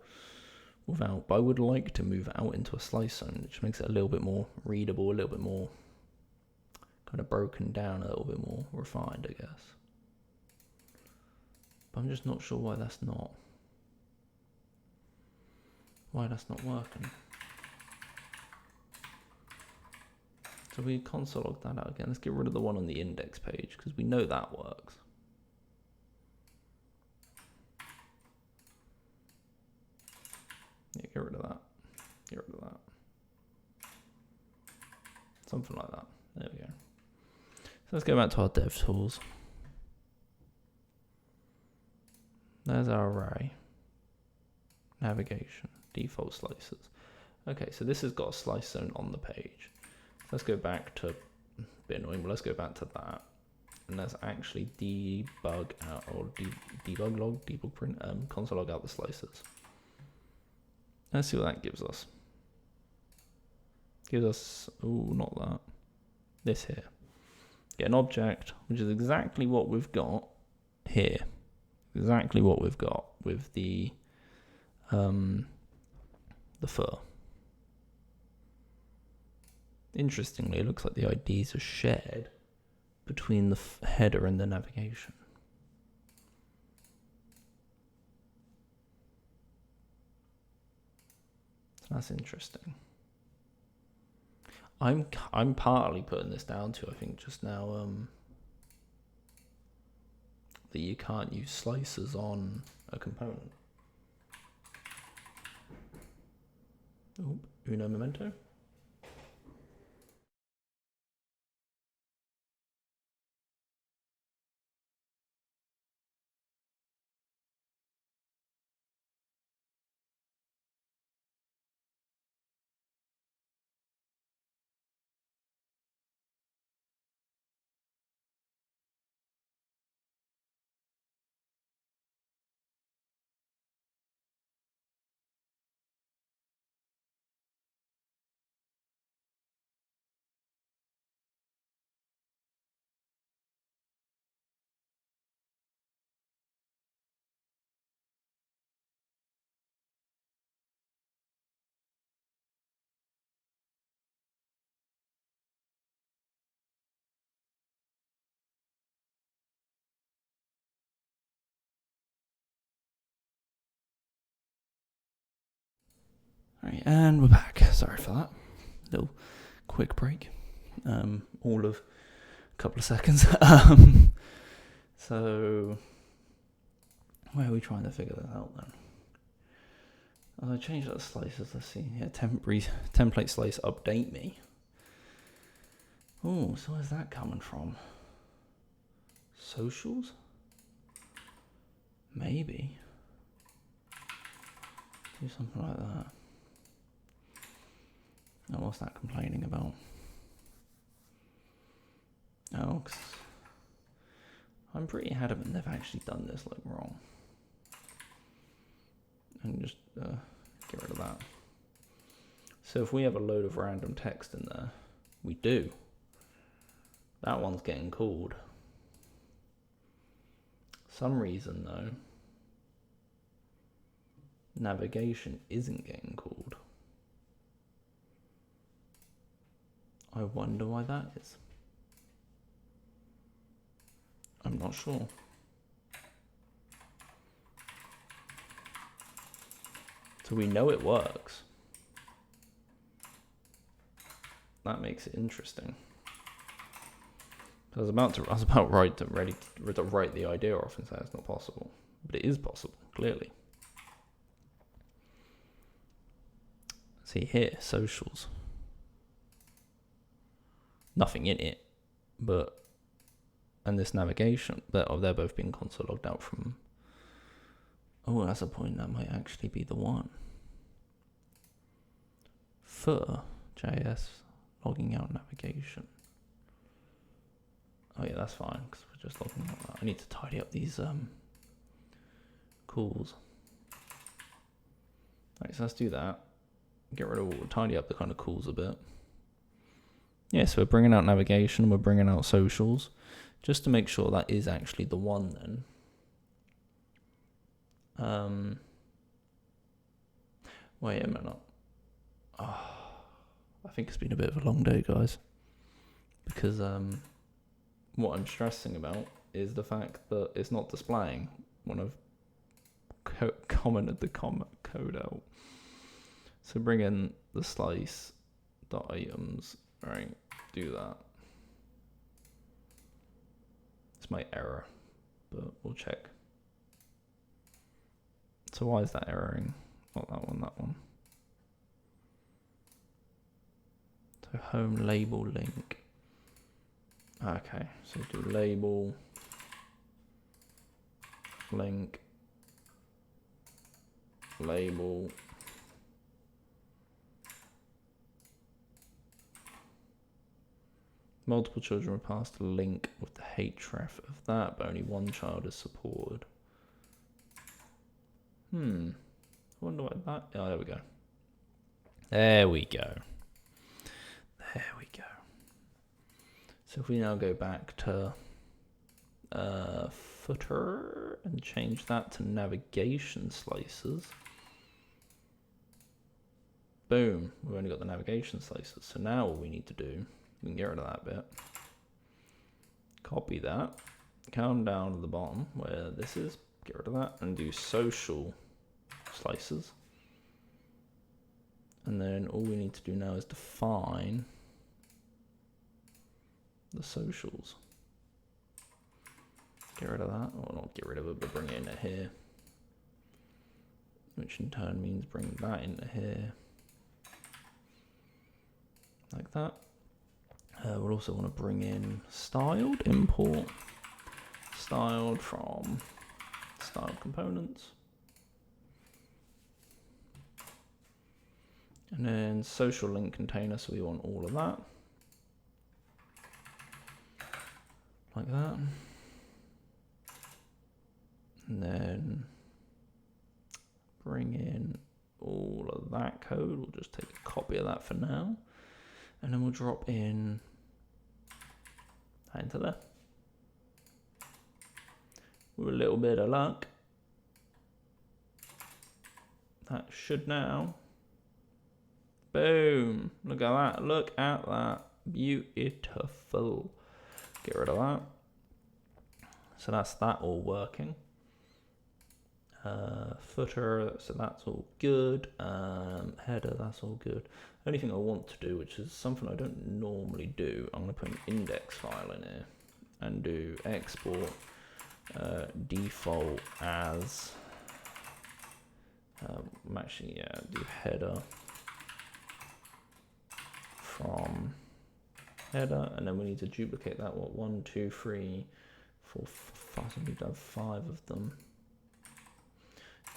without. But I would like to move it out into a slice zone, which makes it a little bit more readable, a little bit more kind of broken down, a little bit more refined, I guess. But I'm just not sure why that's not working. So we console log that out again. Let's get rid of the one on the index page because we know that works. Yeah, get rid of that. Get rid of that. Something like that. There we go. So let's go back to our dev tools. There's our array. Navigation. Default slices. Okay, so this has got a slice zone on the page. So let's go back to, a bit annoying, but let's go back to that. And let's actually debug out, or debug log, debug print, console log out the slices. Let's see what that gives us. Gives us, oh, not that. This here. Get an object, which is exactly what we've got here. Exactly what we've got with the fur. Interestingly, it looks like the IDs are shared between the header and the navigation. So that's interesting. I'm partly putting this down to, I think just now, that you can't use slices on a component. Oh, uno momento. Right, and we're back. Sorry for that. Little quick break. All of a couple of seconds. So where are we trying to figure that out then? I changed that slices. Let's see. Yeah, template slice update me. Oh, so where's that coming from? Socials? Maybe. Do something like that. Now, what's that complaining about? Oh, I'm pretty adamant they've actually done this like wrong. And just get rid of that. So if we have a load of random text in there, we do. That one's getting called. Some reason though, navigation isn't getting called. I wonder why that is. I'm not sure. So we know it works. That makes it interesting. I was about ready to write the idea off and say it's not possible, but it is possible, clearly. See here, socials. Nothing in it, but, and this navigation, they're both being console logged out from. Oh, that's a point, that might actually be the one. Footer, JS, logging out navigation. Oh yeah, that's fine, because we're just logging out that. I need to tidy up these calls. Right, so let's do that. Get rid of, tidy up the kind of calls a bit. Yeah, so we're bringing out navigation, we're bringing out socials, just to make sure that is actually the one then. Wait a minute. Oh, I think it's been a bit of a long day, guys. Because what I'm stressing about is the fact that it's not displaying when I've commented the code out. So bring in the slice dot items. All right, do that. It's my error, but we'll check. So why is that erroring? Not that one, that one. So home label link. Okay, so do label link label multiple children were passed a link with the href of that, but only one child is supported. I wonder what that. Oh, there we go. There we go. There we go. So if we now go back to footer and change that to navigation slices. Boom, we've only got the navigation slices. So now all we need to do, we can get rid of that bit. Copy that, come down to the bottom where this is, get rid of that, and do social slices. And then all we need to do now is define the socials. Get rid of that, or not get rid of it, but bring it into here. Which in turn means bring that into here. Like that. We'll also want to bring in styled, import styled from styled components. And then social link container, so we want all of that. Like that. And then bring in all of that code. We'll just take a copy of that for now. And then we'll drop in that into there. With a little bit of luck, that should now, boom, look at that, look at that, beautiful. Get rid of that. So that's that all working. Footer, so that's all good. Header, that's all good. Only thing I want to do, which is something I don't normally do, I'm going to put an index file in here and do export default as actually, yeah, do header from header, and then we need to duplicate that. What, 1, 2, 3, 4, 5? So we need to have 5 of them.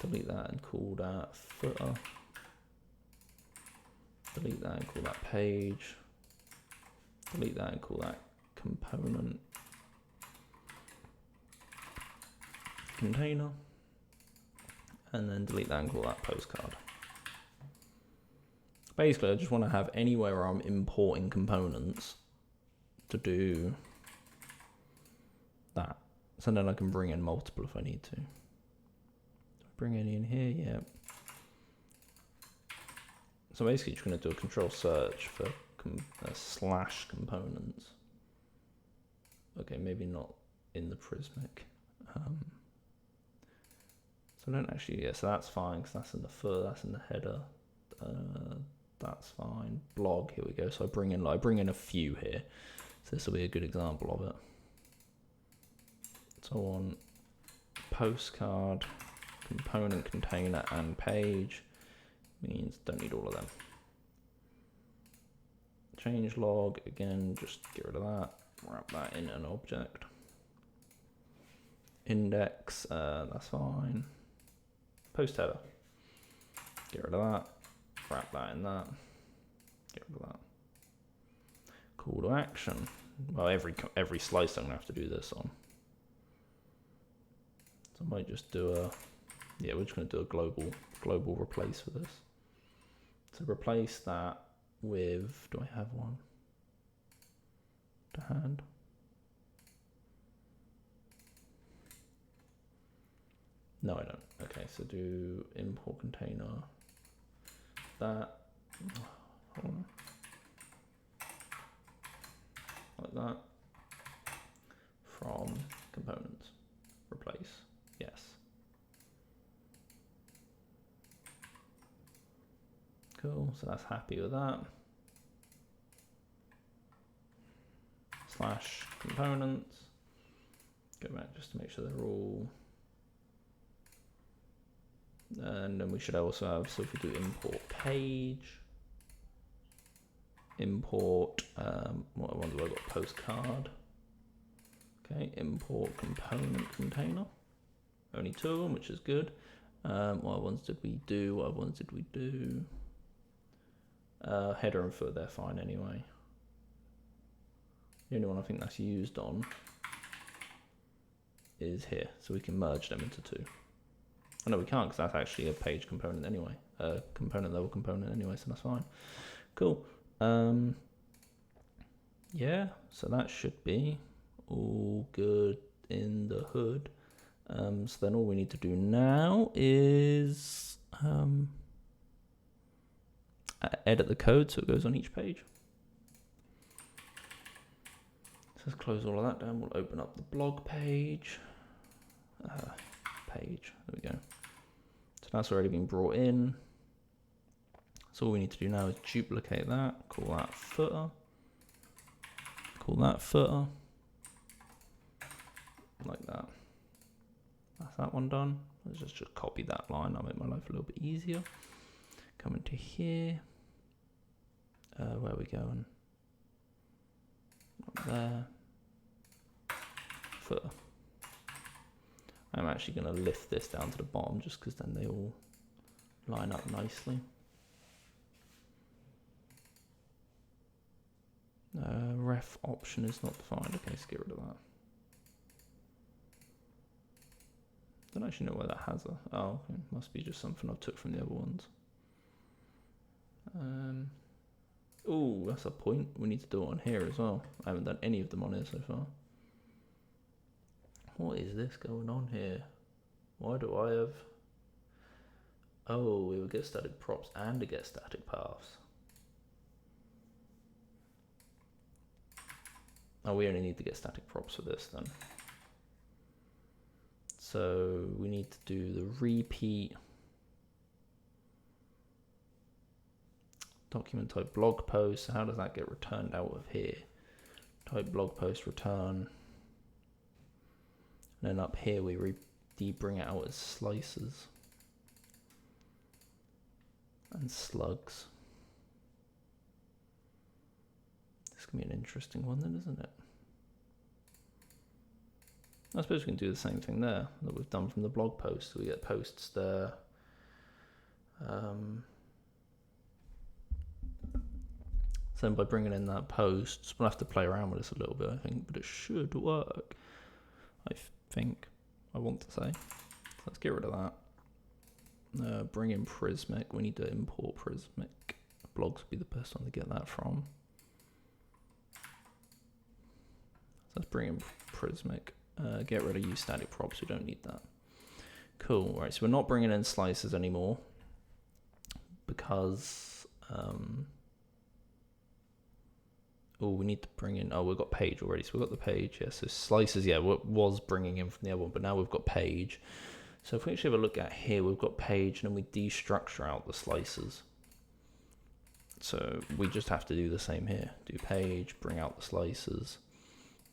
Delete that and call that footer. Delete that and call that page. Delete that and call that component container. And then delete that and call that postcard. Basically, I just want to have anywhere where I'm importing components to do that. So then I can bring in multiple if I need to. Bring any in here, yeah. So basically, you're going to do a control search for slash components. Okay, maybe not in the Prismic. So I don't actually, yeah, so that's fine, because that's in the footer, that's in the header. That's fine. Blog, here we go. So I bring in a few here. So this will be a good example of it. So on postcard, component container and page means don't need all of them. change log, again, just get rid of that, wrap that in an object. Index, that's fine. Post header, get rid of that, wrap that in that, get rid of that. Call to action. Well, every slice I'm gonna have to do this on. So I might just do a, yeah, we're just gonna do a global replace for this. So replace that with, do I have one to hand? No, I don't. Okay, so do import container, that, hold on. Like that, from components, replace, yes. Cool, so that's happy with that. Slash components, go back just to make sure they're all, and then we should also have, so if we do import page, import, what one do I got, postcard, okay, import component container, only 2 of them, which is good. What ones did we do, header and footer, they're fine anyway. The only one I think that's used on is here, so we can merge them into 2. Oh no, we can't, because that's actually a page component anyway, component level component anyway, so that's fine. Cool. Yeah, so that should be all good in the hood. So then all we need to do now is edit the code so it goes on each page. So let's close all of that down. We'll open up the blog page. There we go. So that's already been brought in. So all we need to do now is duplicate that, call that footer, like that. That's that one done. Let's just copy that line, that'll make my life a little bit easier. Come into here, where are we going? Up there, footer. I'm actually going to lift this down to the bottom just because then they all line up nicely. Ref option is not defined. Okay, let's get rid of that. Don't actually know where that has a. Oh, okay. Must be just something I took from the other ones. Oh, that's a point. We need to do it on here as well. I haven't done any of them on here so far. What is this going on here? Why do I have? Oh, we will get static props and to get static paths. Oh, we only need to get static props for this then. So we need to do the repeat document type blog post. So how does that get returned out of here? Type blog post return. And then up here we bring it out as slices and slugs. This can be an interesting one then, isn't it? I suppose we can do the same thing there that we've done from the blog post. We get posts there. So then by bringing in that post, we'll have to play around with this a little bit, I think, but it should work. I think, I want to say. So let's get rid of that. Bring in Prismic. We need to import Prismic. Blogs would be the best one to get that from. So let's bring in Prismic. Get rid of use static props. We don't need that. Cool. Right. So we're not bringing in slices anymore because we need to bring in. Oh, we've got page already. So we've got the page. Yeah. So slices. Yeah, was bringing in from the other one, but now we've got page. So if we actually have a look at here, we've got page, and then we destructure out the slices. So we just have to do the same here. Do page, bring out the slices.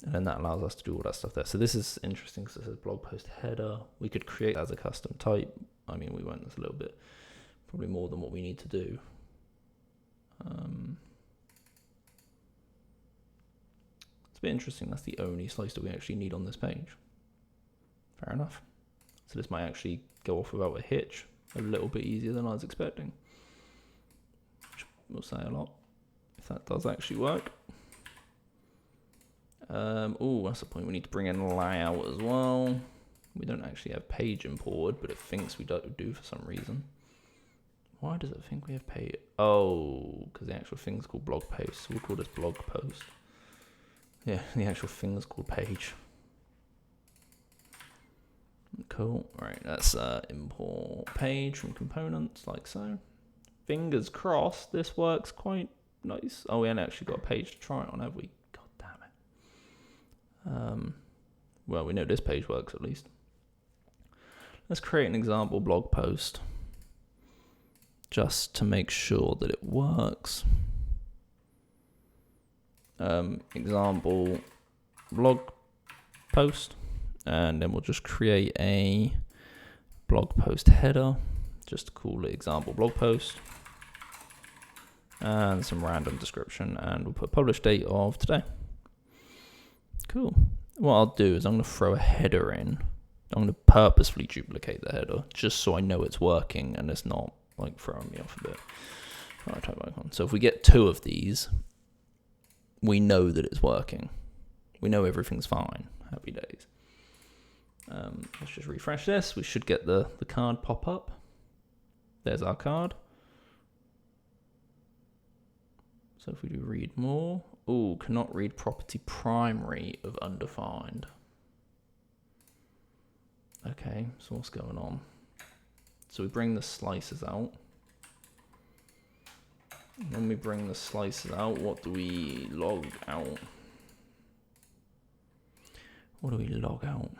And then that allows us to do all that stuff there. So this is interesting because it says blog post header. We could create that as a custom type. I mean, we went a little bit, probably more than what we need to do. It's a bit interesting. That's the only slice that we actually need on this page. Fair enough. So this might actually go off without a hitch. A little bit easier than I was expecting. Which will say a lot. If that does actually work. Oh, that's the point. We need to bring in layout as well. We don't actually have page imported, but it thinks we do for some reason. Why does it think we have page? Oh, because the actual thing's called blog post. So we'll call this blog post. Yeah, the actual thing's called page. Cool. Right, let's import page from components like so. Fingers crossed this works quite nice. Oh, we haven't actually got a page to try it on, have we? God damn it. Well, we know this page works at least. Let's create an example blog post just to make sure that it works. Example blog post, and then we'll just create a blog post header, just to call it example blog post, and some random description, and we'll put publish date of today. Cool. What I'll do is I'm going to throw a header in. I'm going to purposefully duplicate the header just so I know it's working and it's not like throwing me off a bit. Right, type icon. So if we get 2 of these, we know that it's working. We know everything's fine. Happy days. Let's just refresh this. We should get the card pop up. There's our card. So if we do read more. Oh, cannot read property primary of undefined. Okay, so what's going on? So we bring the slices out. When we bring the slices out, what do we log out? What do we log out?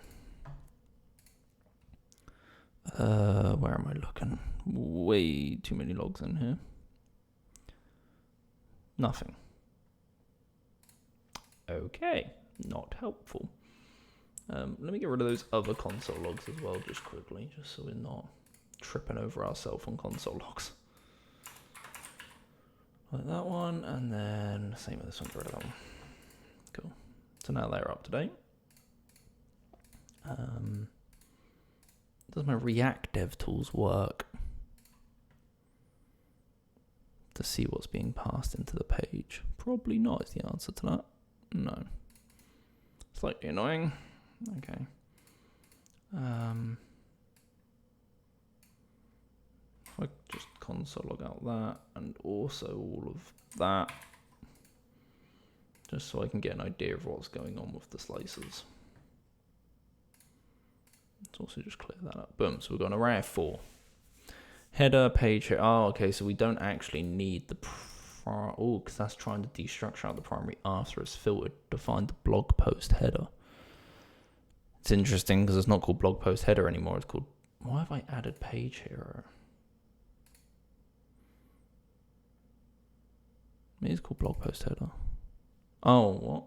Where am I looking? Way too many logs in here. Nothing. Okay, not helpful. Let me get rid of those other console logs as well, just quickly, just so we're not tripping over ourselves on console logs. Like that one, and then same with this one, get rid of that one. Cool. So now they're up to date. Does my React DevTools work to see what's being passed into the page? Probably not is the answer to that. No. Slightly annoying. Okay. If I just console log out that and also all of that, just so I can get an idea of what's going on with the slices. Let's also just clear that up. Boom. So we've got an array of 4. Header, page here. Oh, okay. So we don't actually need the because that's trying to destructure out the primary after it's filtered to find the blog post header. It's interesting because it's not called blog post header anymore. It's called, why have I added page here? Maybe it's called blog post header. Oh, what?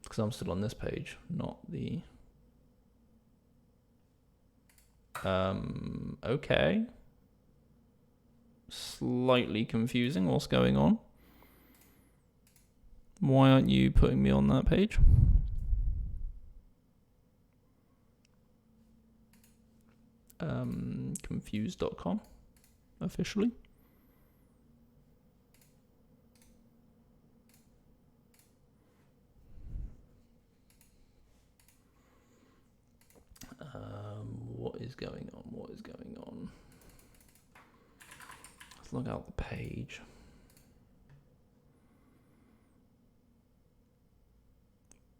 Because I'm still on this page, not the... Okay. Slightly confusing. What's going on? Why aren't you putting me on that page? Confused.com officially. What is going on? What is going on? Let's log out the page.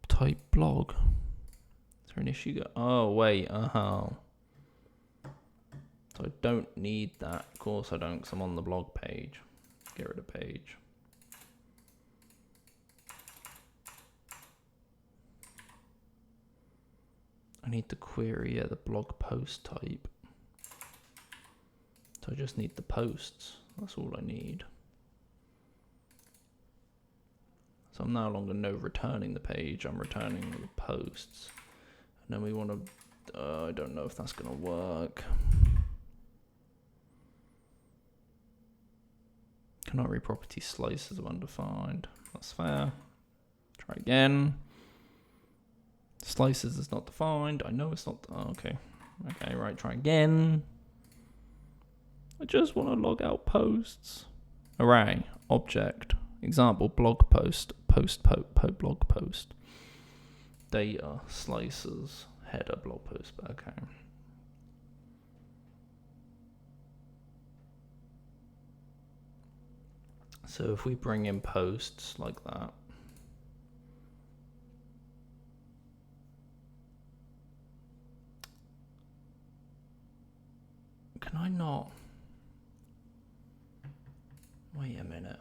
Type blog. Is there an issue? Oh, wait. So I don't need that. Of course I don't, because I'm on the blog page. Get rid of page. I need to query the blog post type. So I just need the posts. That's all I need. So I'm no longer returning the page. I'm returning the posts. And then we want to... I don't know if that's going to work. Cannot read property slices of undefined. that's fair. Try again. Slices is not defined. I know it's not. Oh, okay. Okay, right, try again. I just want to log out posts. Array, object, example, blog post, blog post. Data, slices, header, blog post. Okay. So if we bring in posts like that, can I not? Wait a minute.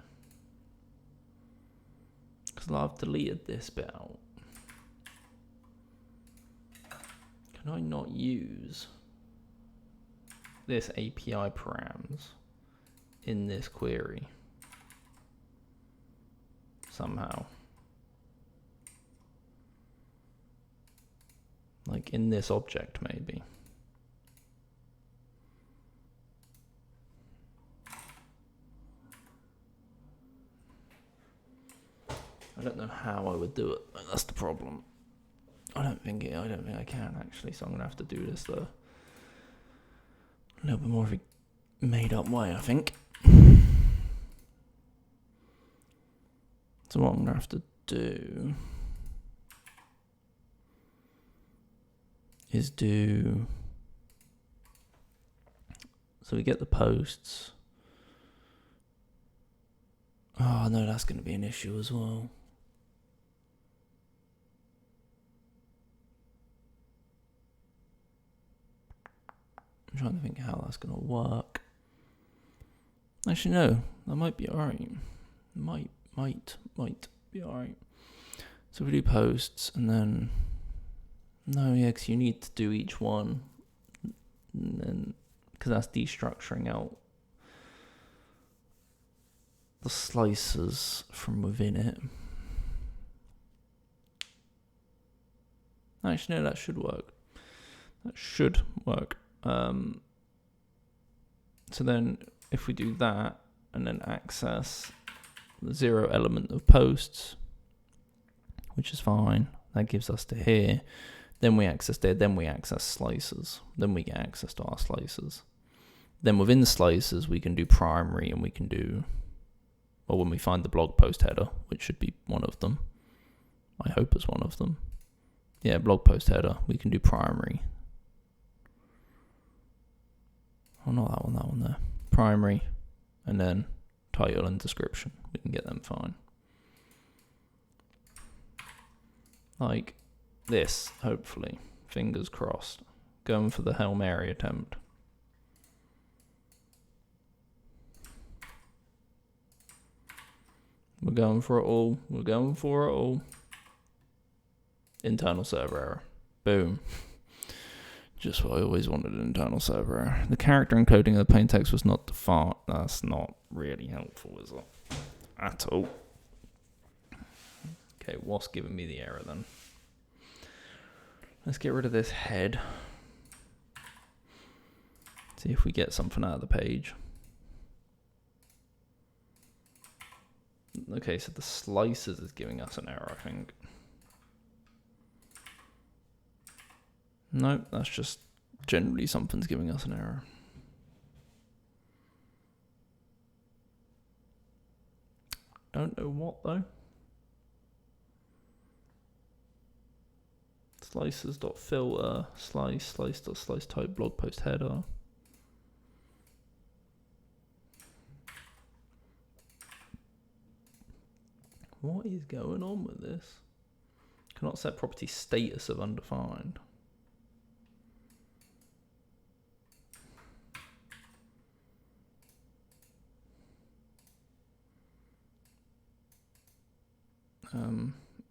Because I've deleted this bit out. Can I not use this API params in this query somehow? Like in this object maybe. I don't know how I would do it. That's the problem. I don't think I can actually. So I'm gonna have to do this a little bit more of a made-up way, I think. So what I'm gonna have to do is do. So we get the posts. Oh no, that's gonna be an issue as well. I'm trying to think how that's going to work. Actually, no, that might be alright. Might be alright. So we do posts and then... No, yeah, because you need to do each one. And then, because that's destructuring out the slices from within it. Actually, no, that should work. That should work. So then if we do that and then access the 0 element of posts, which is fine, that gives us to here, then we access there, then we access slices, then we get access to our slices. Then within the slices we can do primary and we can do, or when we find the blog post header, which should be one of them, I hope it's one of them. Yeah, blog post header, we can do primary. Oh, not that one there. Primary, and then title and description. We can get them fine. Like this, hopefully. Fingers crossed. Going for the Hail Mary attempt. We're going for it all. We're going for it all. Internal server error. Boom. Just what I always wanted, an internal server error. The character encoding of the plain text was not defined. That's not really helpful, is it? At all. Okay, what's giving me the error then? Let's get rid of this head. See if we get something out of the page. Okay, so the slices is giving us an error, I think. Nope, that's just generally something's giving us an error. Don't know what though. Slices.filter, slice type blog post header. What is going on with this? Cannot set property status of undefined.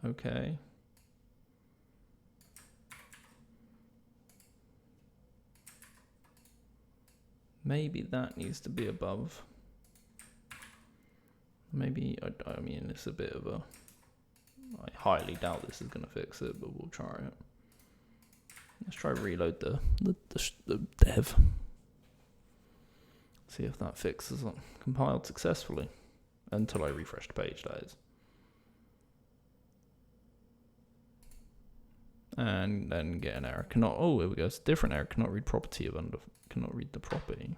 Okay. Maybe that needs to be above. Maybe, I mean, it's a bit of a... I highly doubt this is going to fix it, but we'll try it. Let's try reload the dev. See if that fixes it. Compiled successfully. Until I refresh the page, that is. and then get an error. Cannot. Oh, here we go. It's a different error. Cannot read property of under. Cannot read the property.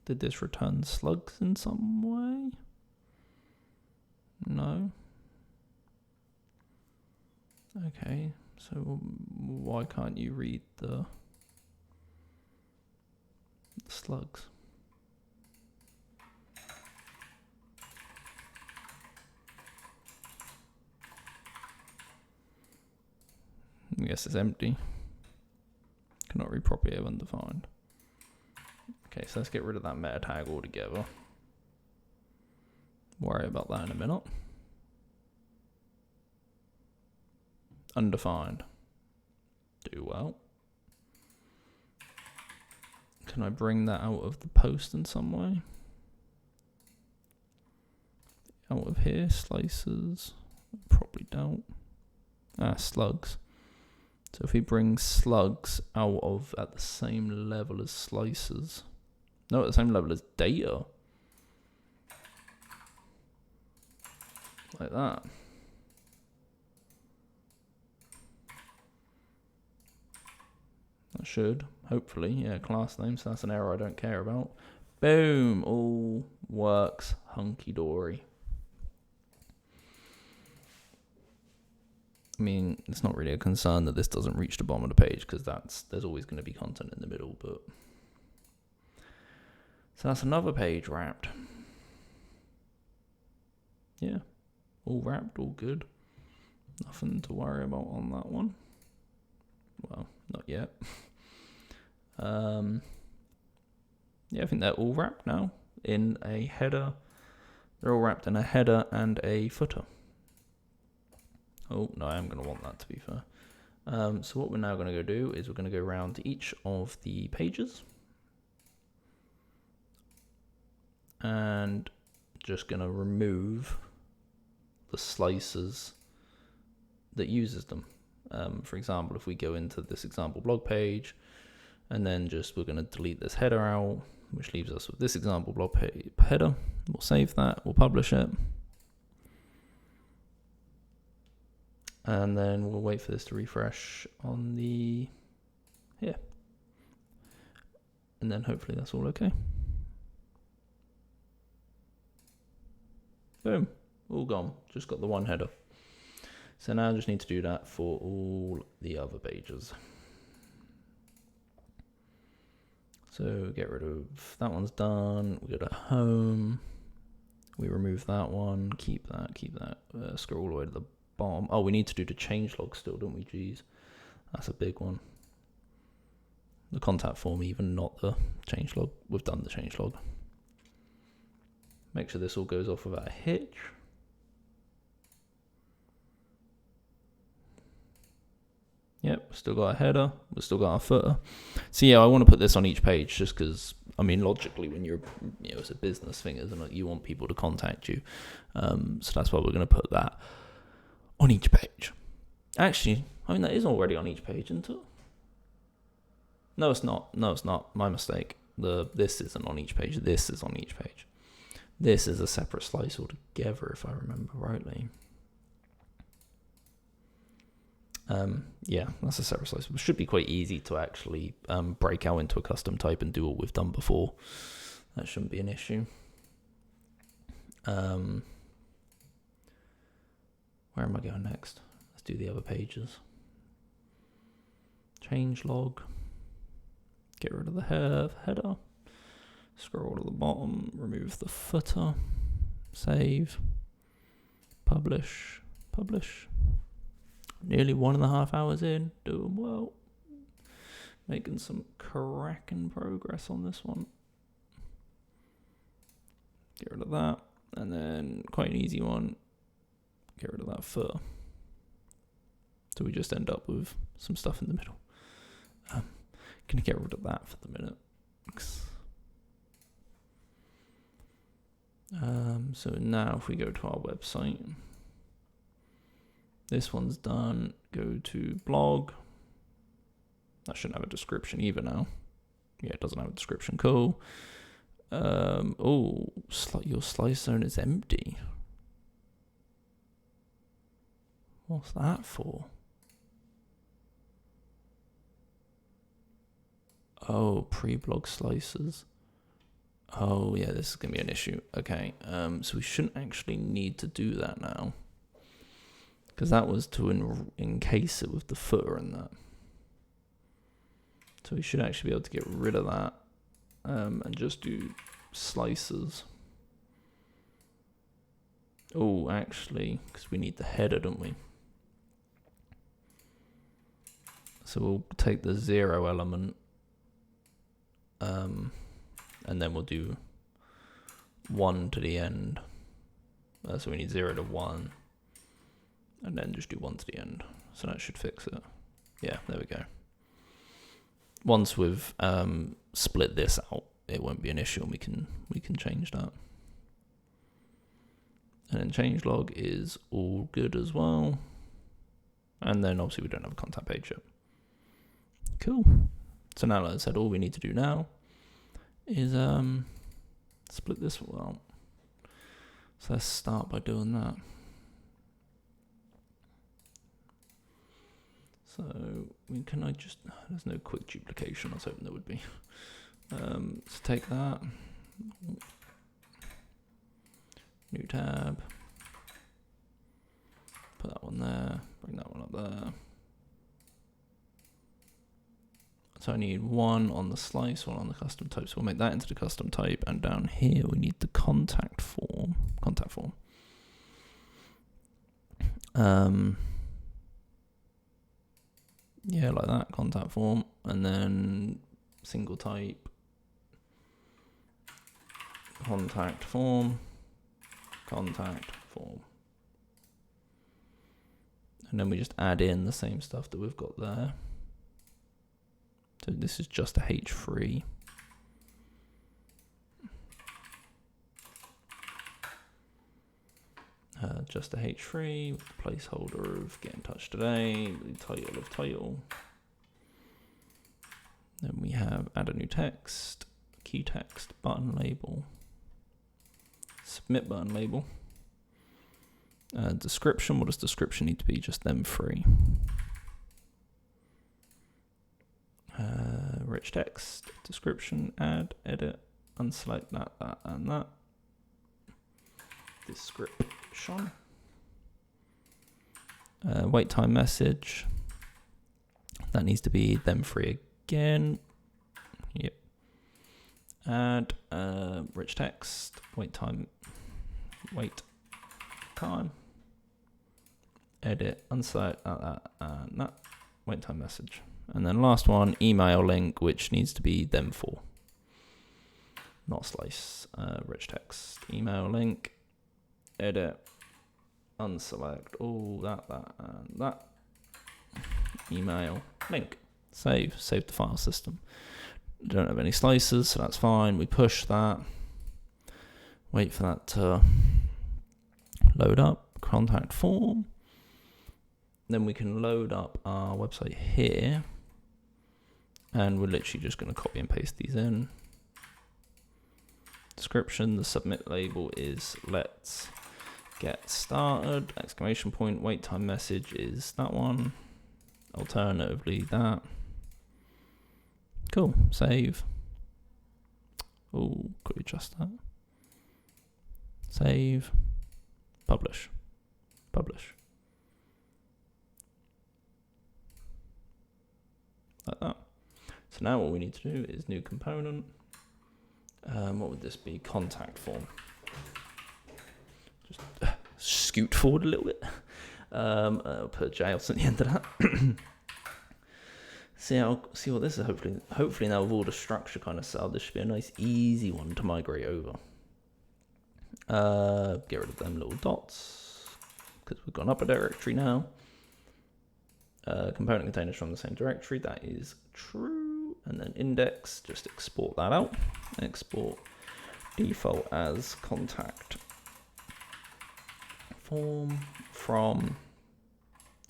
Did this return slugs in some way? No. Okay, so why can't you read the slugs? I guess it's empty. Cannot read property of undefined. Okay, so let's get rid of that meta tag altogether. Worry about that in a minute. Undefined. Do well. Can I bring that out of the post in some way? Out of here, slices. Probably don't. Slugs. So if we bring slugs out of at the same level as slices. No, at the same level as data. Like that. That should, hopefully, yeah, class name, so that's an error I don't care about. Boom, all works hunky-dory. I mean, it's not really a concern that this doesn't reach the bottom of the page, because there's always going to be content in the middle, but... So that's another page wrapped. Yeah, all wrapped, all good. Nothing to worry about on that one. Well, not yet. Yeah, I think they're all wrapped now in a header. They're all wrapped in a header and a footer. Oh, no, I am going to want that, to be fair. So what we're now going to go do is we're going to go around each of the pages. And just going to remove the slices that uses them. For example, if we go into this example blog page, and then we're going to delete this header out, which leaves us with this example blog header. We'll save that, we'll publish it. And then we'll wait for this to refresh on here. And then hopefully that's all okay. Boom, all gone, just got the one header. So now I just need to do that for all the other pages. So get rid of that one's done. We go to home. We remove that one. Keep that. Scroll all the way to the bottom. Oh, we need to do the changelog still, don't we? Jeez, that's a big one. The contact form, even not the changelog. We've done the changelog. Make sure this all goes off without a hitch. Yep, still got a header, we've still got a footer. So yeah, I want to put this on each page just because, I mean, logically, when you're, it's a business thing, isn't it? You want people to contact you. So that's why we're going to put that on each page. Actually, I mean, that is already on each page, isn't it? No, it's not. No, it's not. My mistake. This isn't on each page. This is on each page. This is a separate slice altogether, if I remember rightly. Yeah, that's a separate slice. It should be quite easy to actually break out into a custom type and do what we've done before. That shouldn't be an issue. Where am I going next? Let's do the other pages. Changelog. Get rid of the header. Scroll to the bottom. Remove the footer. Save. Publish. Nearly 1.5 hours in, doing well. Making some cracking progress on this one. Get rid of that. And then quite an easy one. Get rid of that footer. So we just end up with some stuff in the middle. Gonna get rid of that for the minute. So now if we go to our website, this one's done. Go to blog. That shouldn't have a description either now. Yeah, it doesn't have a description. Cool. Oh, your slice zone is empty. What's that for? Oh, pre-blog slices. Oh, yeah, this is going to be an issue. Okay, so we shouldn't actually need to do that now. Because that was to encase it with the footer and that. So we should actually be able to get rid of that and just do slices. Oh, actually, because we need the header, don't we? So we'll take the 0 element and then we'll do 1 to the end. So we need 0 to 1 and then just do 1 to the end. So that should fix it. Yeah, there we go. Once we've split this out, it won't be an issue and we can change that. And then changelog is all good as well. And then obviously we don't have a contact page yet. Cool. So now, like I said, all we need to do now is split this out. So let's start by doing that. So can I just, there's no quick duplication, I was hoping there would be. Let's take that. New tab. Put that one there, bring that one up there. So I need one on the slice, one on the custom type. So we'll make that into the custom type. And down here, we need the contact form. Yeah, like that, contact form. And then single type, contact form. And then we just add in the same stuff that we've got there. So this is just a H3. Just a H3, placeholder of get in touch today, the title of title. Then we have add a new text, key text, button label, submit button label. Description, what does description need to be? Just them three. Rich text, description, add, edit, unselect that, and that. Description. Wait time message. That needs to be them three again. Yep. Add rich text, wait time, edit, unselect that, and that. Wait time message. And then last one, email link, which needs to be them four. Not slice. Rich text, email link, edit, unselect, all that, and that. Email link. Save the file system. Don't have any slices, so that's fine. We push that. Wait for that to load up. Contact form. Then we can load up our website here. And we're literally just going to copy and paste these in. Description, the submit label is let's get started, exclamation point, wait time message is that one. Alternatively, that. Cool, save. Oh, could we adjust that? Save, publish. Like that. So now what we need to do is new component. What would this be? Contact form. Just scoot forward a little bit. I'll put JS at the end of that. See what this is. Hopefully now with all the structure kind of set up, this should be a nice easy one to migrate over. Get rid of them little dots because we've gone up a directory now. Component containers from the same directory. That is true. And then index, just export that out. Export default as contact form from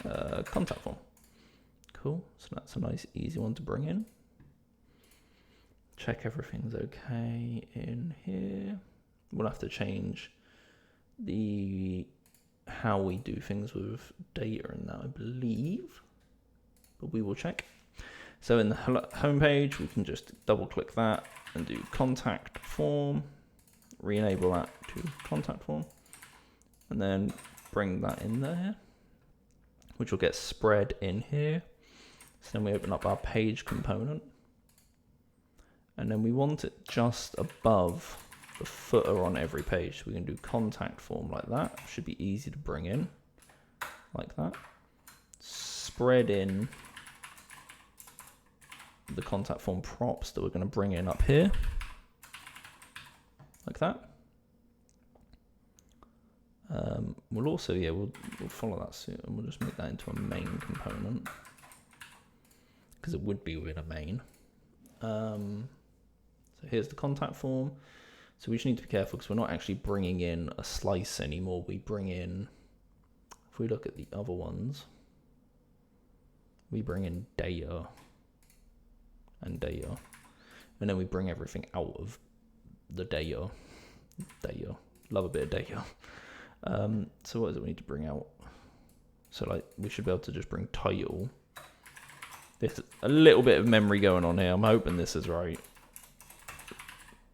contact form. Cool. So that's a nice easy one to bring in. check everything's okay in here. We'll have to change how we do things with data and that, I believe, but we will check. So in the home page, we can just double click that and do contact form, re-enable that to contact form, and then bring that in there, which will get spread in here. So then we open up our page component, and then we want it just above the footer on every page. So we can do contact form like that. Should be easy to bring in like that. Spread in the contact form props that we're going to bring in up here like that. We'll also, we'll follow that suit, and we'll just make that into a main component because it would be within a main. So here's the contact form. So we just need to be careful because we're not actually bringing in a slice anymore. We bring in, if we look at the other ones, we bring in data and data, and then we bring everything out of the data. Love a bit of data. So what does it we need to bring out? So like we should be able to just bring title. There's a little bit of memory going on here. I'm hoping this is right.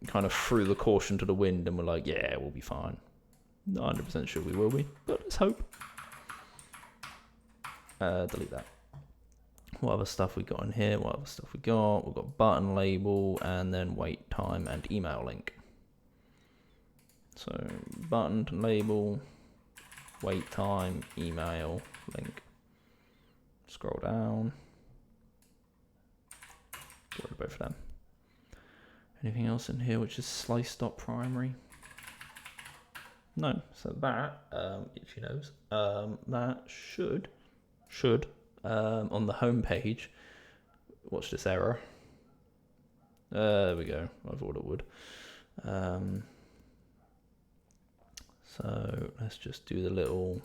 Kind of threw the caution to the wind and we're like, yeah, we'll be fine. Not 100% sure we will be, but let's hope. Delete that. What other stuff we got in here? What other stuff we got? We've got button label and then wait time and email link. So button label, wait time, email link. Scroll down. Get rid of both of them. Anything else in here which is slice.primary? No. So that, itchy nose, that should on the home page, watch this error. There we go. I thought it would. So let's just do the little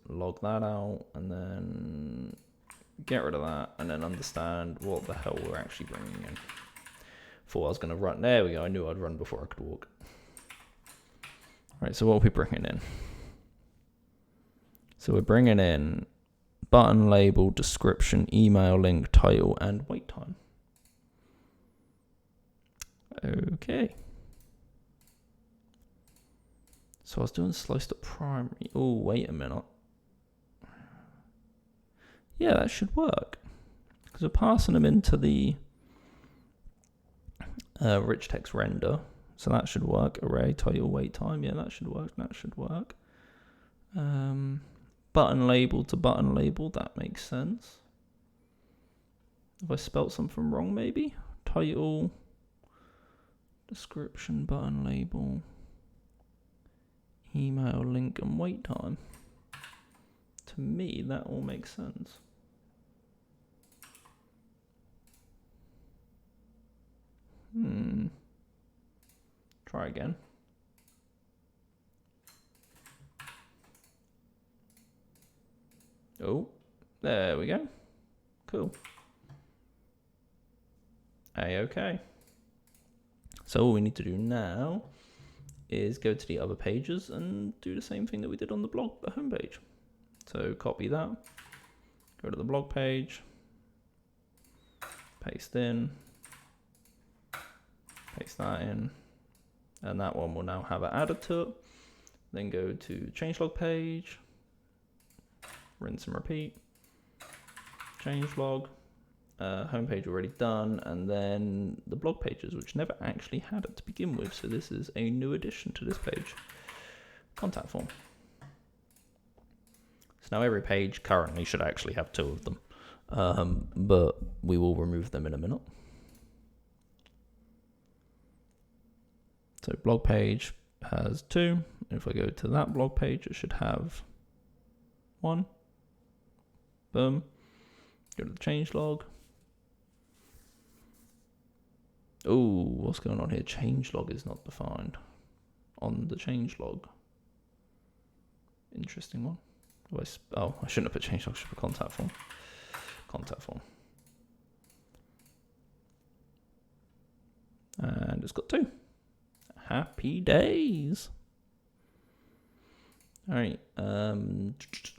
log that out and then get rid of that and then understand what the hell we're actually bringing in. Thought I was going to run. There we go. I knew I'd run before I could walk. All right, so what are we bringing in? So we're bringing in button label, description, email link, title, and wait time. Okay. So I was doing slice.primary. Oh, wait a minute. Yeah, that should work. Because we're passing them into the rich text render. So that should work. Array, title, wait time. Yeah, that should work. That should work. Button label to button label. That makes sense. Have I spelt something wrong maybe? Title, description, button label, email link, and wait time. To me, that all makes sense. Try again. Oh, there we go. Cool. A-okay. So all we need to do now is go to the other pages and do the same thing that we did on the blog, the home page. So copy that, go to the blog page, paste in, paste that in, and that one will now have it added to it. Then go to changelog page, rinse and repeat, changelog, homepage already done, and then the blog pages, which never actually had it to begin with. So this is a new addition to this page, contact form. So now every page currently should actually have 2 of them, but we will remove them in a minute. So blog page has 2. If I go to that blog page, it should have 1. Boom. Go to the changelog. Oh, what's going on here? Changelog is not defined on the changelog. Interesting one. I shouldn't have put changelog, I should put contact form. Contact form. And it's got 2. Happy days. All right,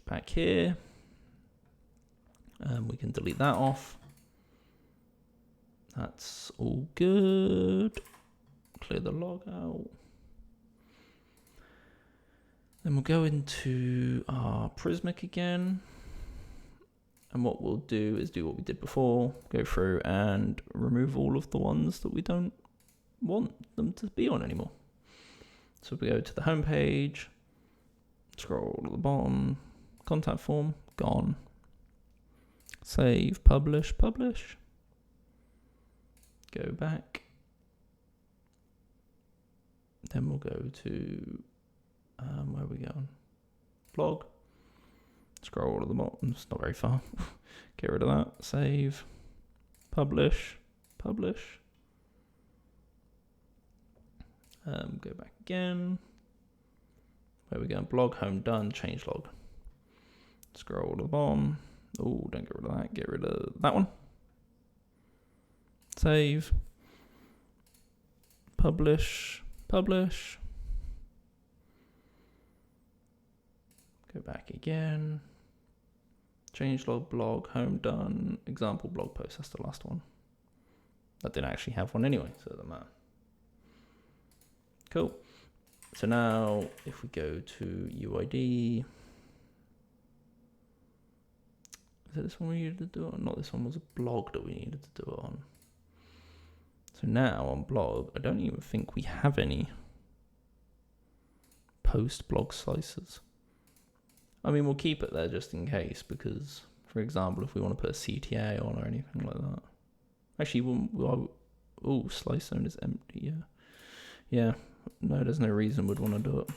back here. We can delete that off. That's all good. Clear the log out. Then we'll go into our Prismic again. And what we'll do is do what we did before. Go through and remove all of the ones that we don't want them to be on anymore. So we go to the home page. Scroll to the bottom. Contact form, gone. Save, publish, publish. Go back. Then we'll go to, where are we going? Blog. Scroll to the bottom, it's not very far. Get rid of that, save, publish, publish. Go back again. Where are we going? Blog, home, done, change log. Scroll to the bottom. Oh, don't get rid of that, get rid of that one. Save, publish, publish. Go back again. Change log, blog, home, done, example blog post. That's the last one. That didn't actually have one anyway, so it doesn't matter. Cool. So now if we go to UID, is it this one we needed to do it on? Not this one, was a blog that we needed to do it on. So now on blog, I don't even think we have any post blog slices. I mean, we'll keep it there just in case, because, for example, if we want to put a CTA on or anything like that. Actually, oh, slice zone is empty, yeah. Yeah, no, there's no reason we'd want to do it.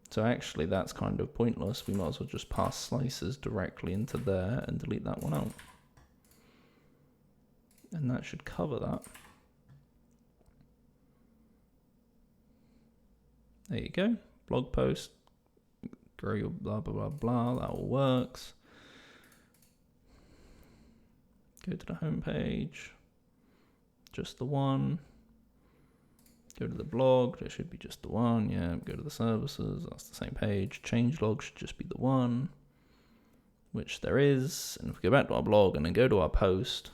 So actually, that's kind of pointless. We might as well just pass slices directly into there and delete that one out. And that should cover that. There you go. Blog post. Grow your blah, blah, blah, blah. That all works. Go to the home page. Just the one. Go to the blog. There should be just the one. Yeah. Go to the services. That's the same page. Change log should just be the one, which there is. And if we go back to our blog and then go to our post,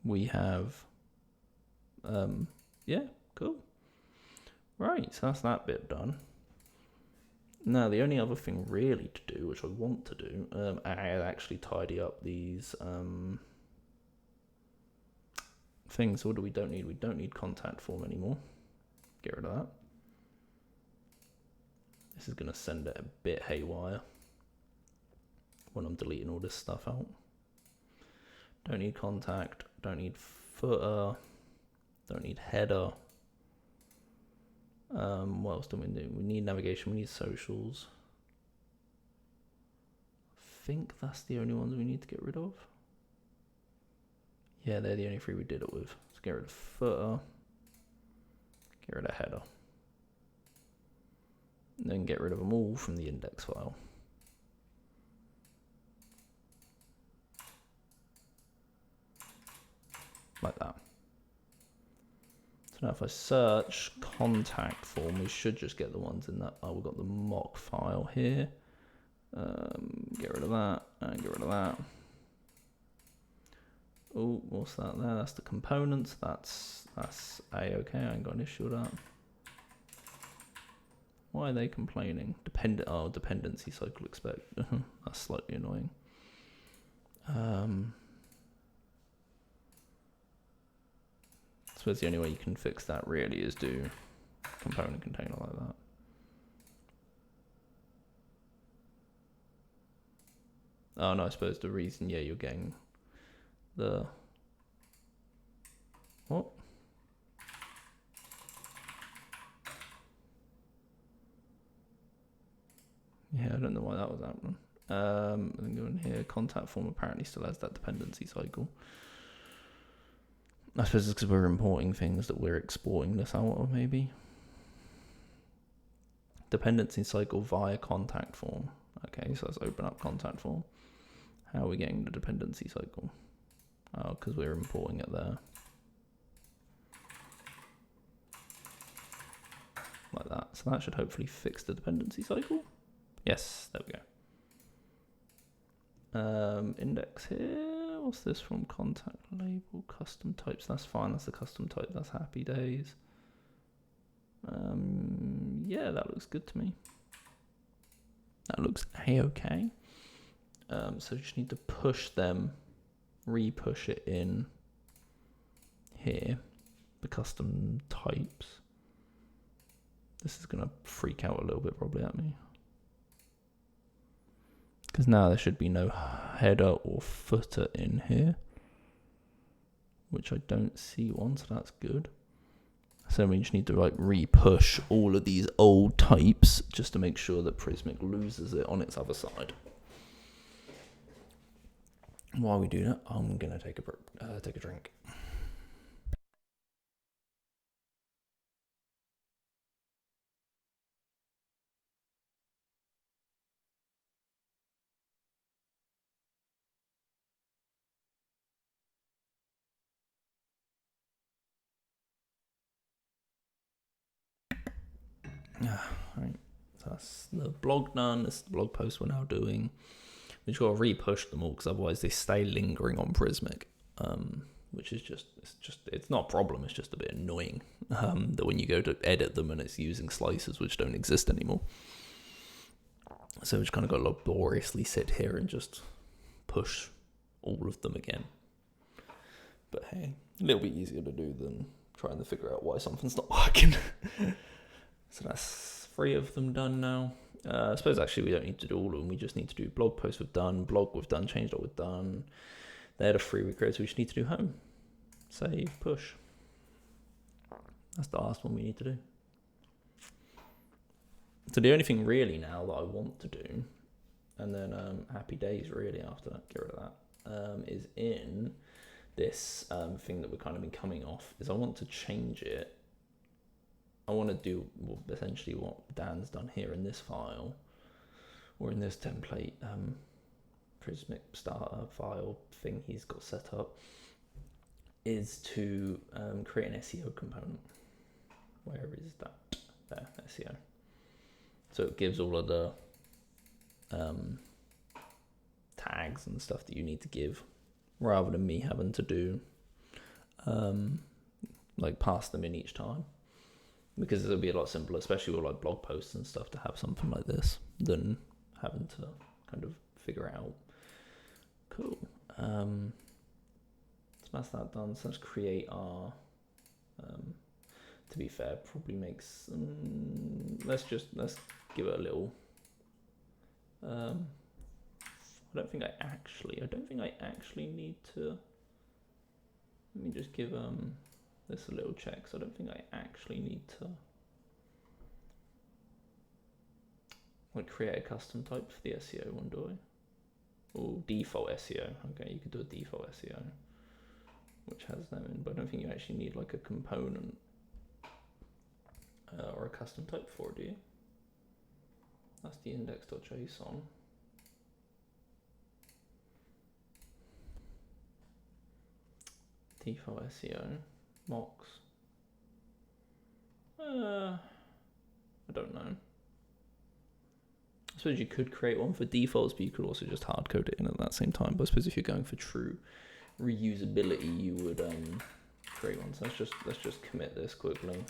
we have, yeah, cool. Right, so that's that bit done. Now, the only other thing really to do, which I want to do, I actually tidy up these things. What do we don't need? We don't need contact form anymore. Get rid of that. This is going to send it a bit haywire when I'm deleting all this stuff out. Don't need contact, don't need footer, don't need header. What else do we do? We need navigation, we need socials. I think that's the only ones we need to get rid of. Yeah, they're the only 3 we did it with. So get rid of footer, get rid of header. And then get rid of them all from the index file. Like that. So now if I search contact form, we should just get the ones in that. Oh, we've got the mock file here. Get rid of that and get rid of that. Oh, what's that there? That's the components. That's A-okay. I ain't got an issue with that. Why are they complaining? Dependency cycle expect. That's slightly annoying. I suppose the only way you can fix that really is do component container like that. Oh no, I suppose the reason, yeah, you're getting the, what? Yeah, I don't know why that was happening. Then go in here, contact form apparently still has that dependency cycle. I suppose it's because we're importing things that we're exporting this out of, maybe. Dependency cycle via contact form. Okay, so let's open up contact form. How are we getting the dependency cycle? Oh, because we're importing it there. Like that. So that should hopefully fix the dependency cycle. Yes, there we go. Index here. What's this from? Contact label, custom types. That's fine. That's the custom type. That's happy days. Yeah, that looks good to me. That looks a-okay. So you just need to push them, re-push it in here, the custom types. This is going to freak out a little bit probably at me. Because now there should be no header or footer in here, which I don't see one, so that's good. So we just need to like re-push all of these old types just to make sure that Prismic loses it on its other side. While we do that, I'm gonna take a drink. Right, so that's the blog done. This is the blog post we're now doing. We just got to re-push them all because otherwise they stay lingering on Prismic, which is it's not a problem. It's just a bit annoying that when you go to edit them and it's using slices which don't exist anymore. So we just kind of got to laboriously sit here and just push all of them again. But hey, a little bit easier to do than trying to figure out why something's not working. So that's 3 of them done now. I suppose actually we don't need to do all of them. We just need to do blog post we've done, blog we've done, changelog we've done. They're the 3 we created, so we just need to do home. Save, push. That's the last one we need to do. So the only thing really now that I want to do, and then happy days really after that, get rid of that, is in this thing that we've kind of been coming off, is I want to change it. I want to do essentially what Dan's done here in this file, or in this template Prismic starter file thing he's got set up, is to create an SEO component. Where is that? There, SEO. So it gives all of the tags and stuff that you need to give, rather than me having to do like pass them in each time. Because it'll be a lot simpler, especially with like blog posts and stuff, to have something like this than having to kind of figure out. Cool. So that's that done. So let's create our. To be fair, probably makes. Let's give it a little. I don't think I actually need to. Let me just give this a little check. So I don't think I actually need to like create a custom type for the SEO one, do I? Or default SEO. Okay, you could do a default SEO, which has them in, but I don't think you actually need like a component or a custom type for it, do you? That's the index.json. Default SEO. Mocks. I don't know. I suppose you could create one for defaults, but you could also just hard code it in at that same time. But I suppose if you're going for true reusability, you would create one. So let's just commit this quickly.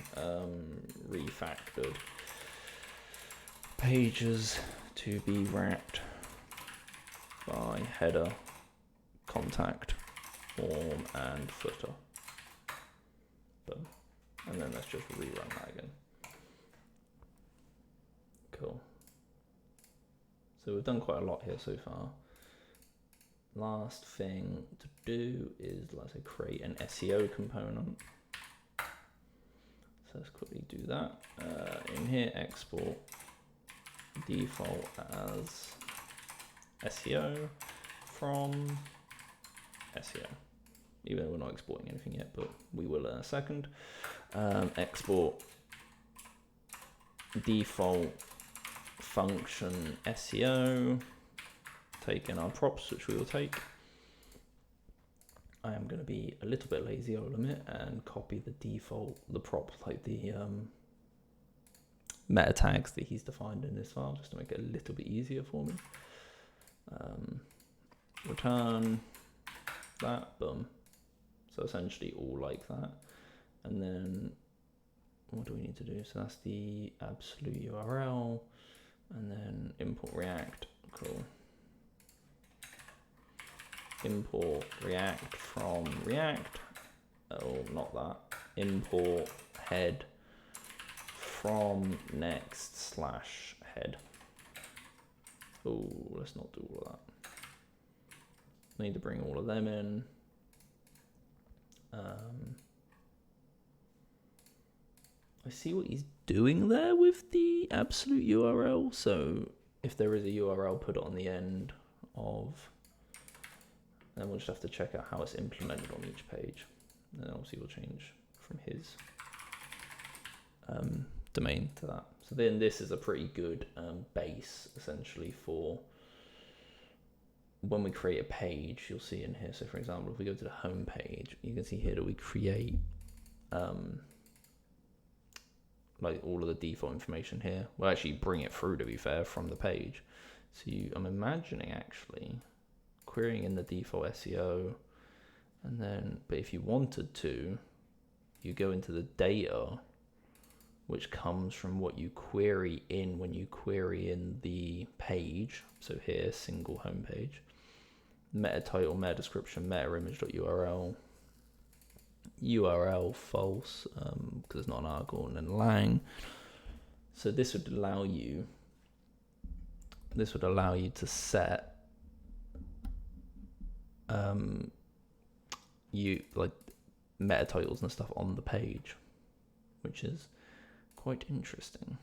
Refactored pages to be wrapped by header, contact, form, and footer. Boom. And then let's just rerun that again. Cool. So we've done quite a lot here so far. Last thing to do is, let's say, create an SEO component. So let's quickly do that. In here, export default as SEO from SEO. Even though we're not exporting anything yet, but we will in a second. Export default function SEO take in our props, which we will take. I am going to be a little bit lazy, I'll admit, and copy the default, the prop, like the meta tags that he's defined in this file, just to make it a little bit easier for me. Return that, boom. So essentially all like that. And then what do we need to do? So that's the absolute URL, and then import React, cool. Import React from React, oh, not that. Import head from next/head. Oh, let's not do all of that. Need to bring all of them in. I see what he's doing there with the absolute URL. So if there is a URL, put it on the end of, then we'll just have to check out how it's implemented on each page. And then obviously we'll change from his domain to that. So then this is a pretty good base essentially for when we create a page. You'll see in here. So for example, if we go to the home page, you can see here that we create like all of the default information here. We'll actually bring it through, to be fair, from the page. So I'm imagining actually querying in the default SEO, and then, but if you wanted to, you go into the data, which comes from what you query in when you query in the page. So here, single home page, meta title, meta description, meta image.url, URL false, because it's not an article, and then lang. So this would allow you to set you like meta titles and stuff on the page, which is quite interesting.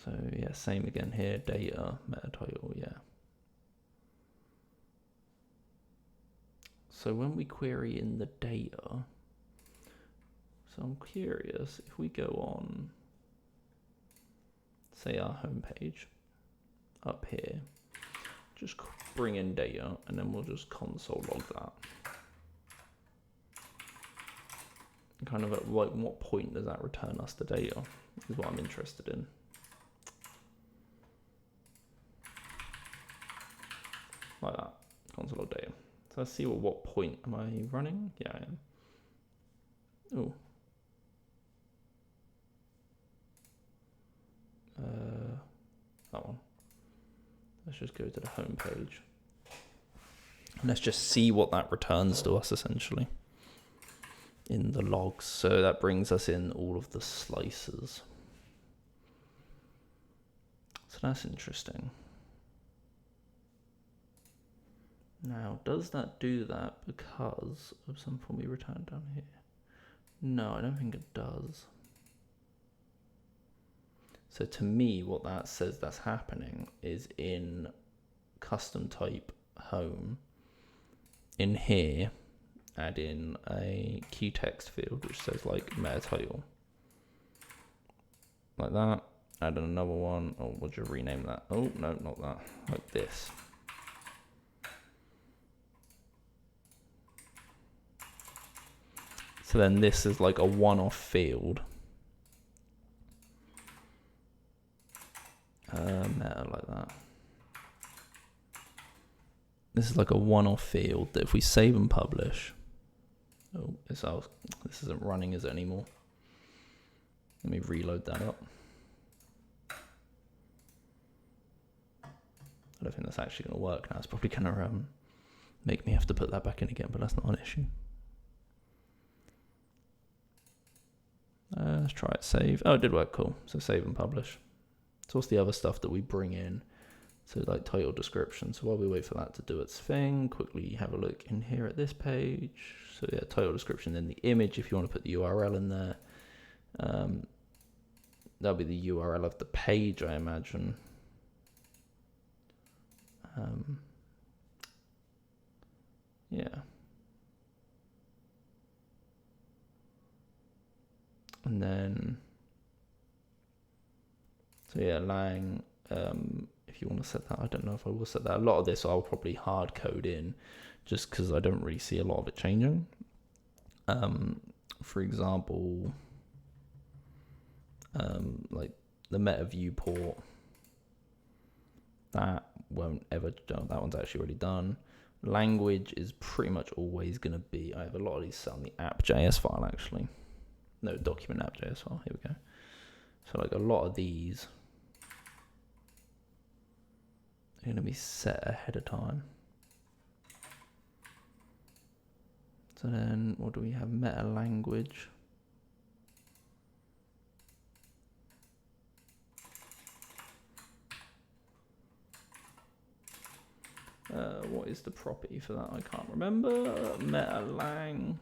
So yeah, same again here, data, meta title, yeah. So when we query in the data, so I'm curious, if we go on, say our home page, up here, just bring in data, and then we'll just console log that. And kind of at what point does that return us the data, is what I'm interested in. Like that, console log data. So let's see what point am I running? Yeah, I am. Oh. That one. Let's just go to the home page. And let's just see what that returns to us essentially in the logs. So that brings us in all of the slices. So that's interesting. Now, does that do that because of some form we returned down here? No, I don't think it does. So to me, what that says that's happening is in custom type home, in here, add in a key text field which says like meta title. Like that. Add in another one. Oh, we'll just rename that. Oh, no, not that. Like this. So then this is like a one-off field. Meta like that. This is like a one-off field that if we save and publish, oh, this isn't running, is it anymore? Let me reload that up. I don't think that's actually going to work now. It's probably going to make me have to put that back in again, but that's not an issue. Let's try it, save. Oh, it did work, cool. So save and publish. So what's the other stuff that we bring in? So like title description. So while we wait for that to do its thing, quickly have a look in here at this page. So yeah, title description, then the image, if you want to put the URL in there. That'll be the URL of the page, I imagine. Yeah. And then, So yeah, lang, if you want to set that, I don't know if I will set that. A lot of this I'll probably hard code in just because I don't really see a lot of it changing. For example, like the meta viewport, that won't ever done. That one's actually already done. Language is pretty much always going to be, I have a lot of these set on the app.js file actually. No, document app.js file, here we go. So like a lot of these are going to be set ahead of time. So then what do we have? Meta language. What is the property for that? I can't remember. Meta lang.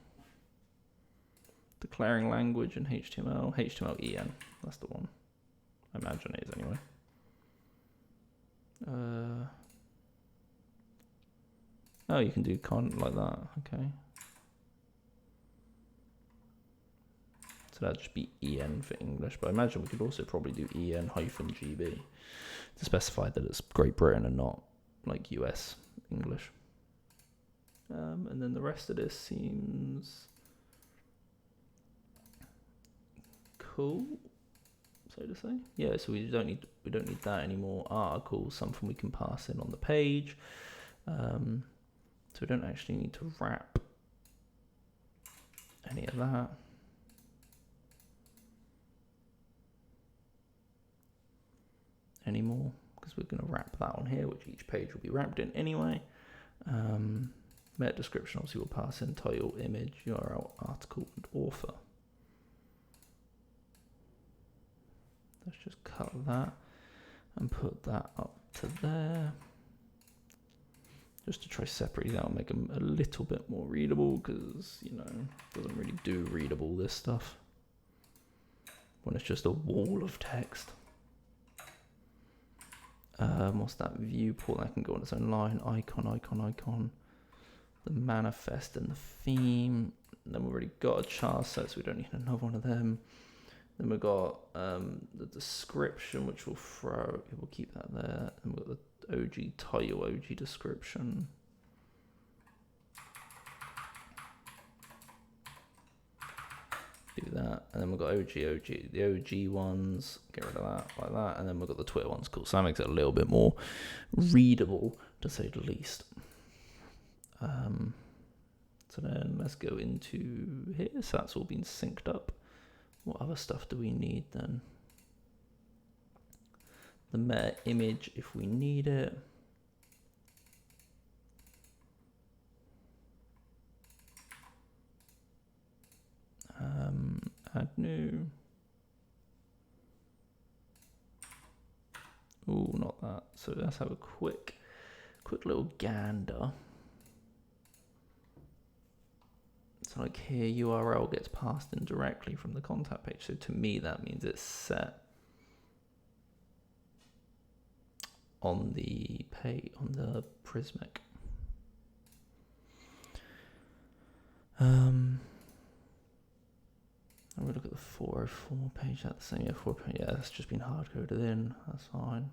Declaring language in HTML. HTML-en. That's the one. I imagine it is anyway. Oh, you can do content like that. Okay. So that'd just be en for English, but I imagine we could also probably do en-gb to specify that it's Great Britain and not like US English. And then the rest of this seems cool, so to say. Yeah, so we don't need that anymore. Articles, something we can pass in on the page. So we don't actually need to wrap any of that. Anymore, because we're going to wrap that on here, which each page will be wrapped in anyway. Meta description, obviously we'll pass in title, image, URL, article, and author. Let's just cut that and put that up to there. Just to try separate these out and make them a little bit more readable, because, you know, it doesn't really do readable, this stuff, when it's just a wall of text. What's that viewport? That can go on its own line. Icon. The manifest and the theme. And then we've already got a char set, so we don't need another one of them. Then we've got the description, which we'll throw. We'll keep that there. And we've got the OG title, OG description. Do that, and then we've got the OG ones, get rid of that, like that, and then we've got the Twitter ones, cool. So that makes it a little bit more readable, to say the least. So then let's go into here, so that's all been synced up. What other stuff do we need then? The meta image, if we need it. Add new. Oh, not that. So let's have a quick little gander. So like here, URL gets passed in directly from the contact page. So to me, that means it's set on the on the Prismic. I'm going to look at the 404 page. That's the same. Yeah, 4 page. Yeah, that's just been hard coded in. That's fine.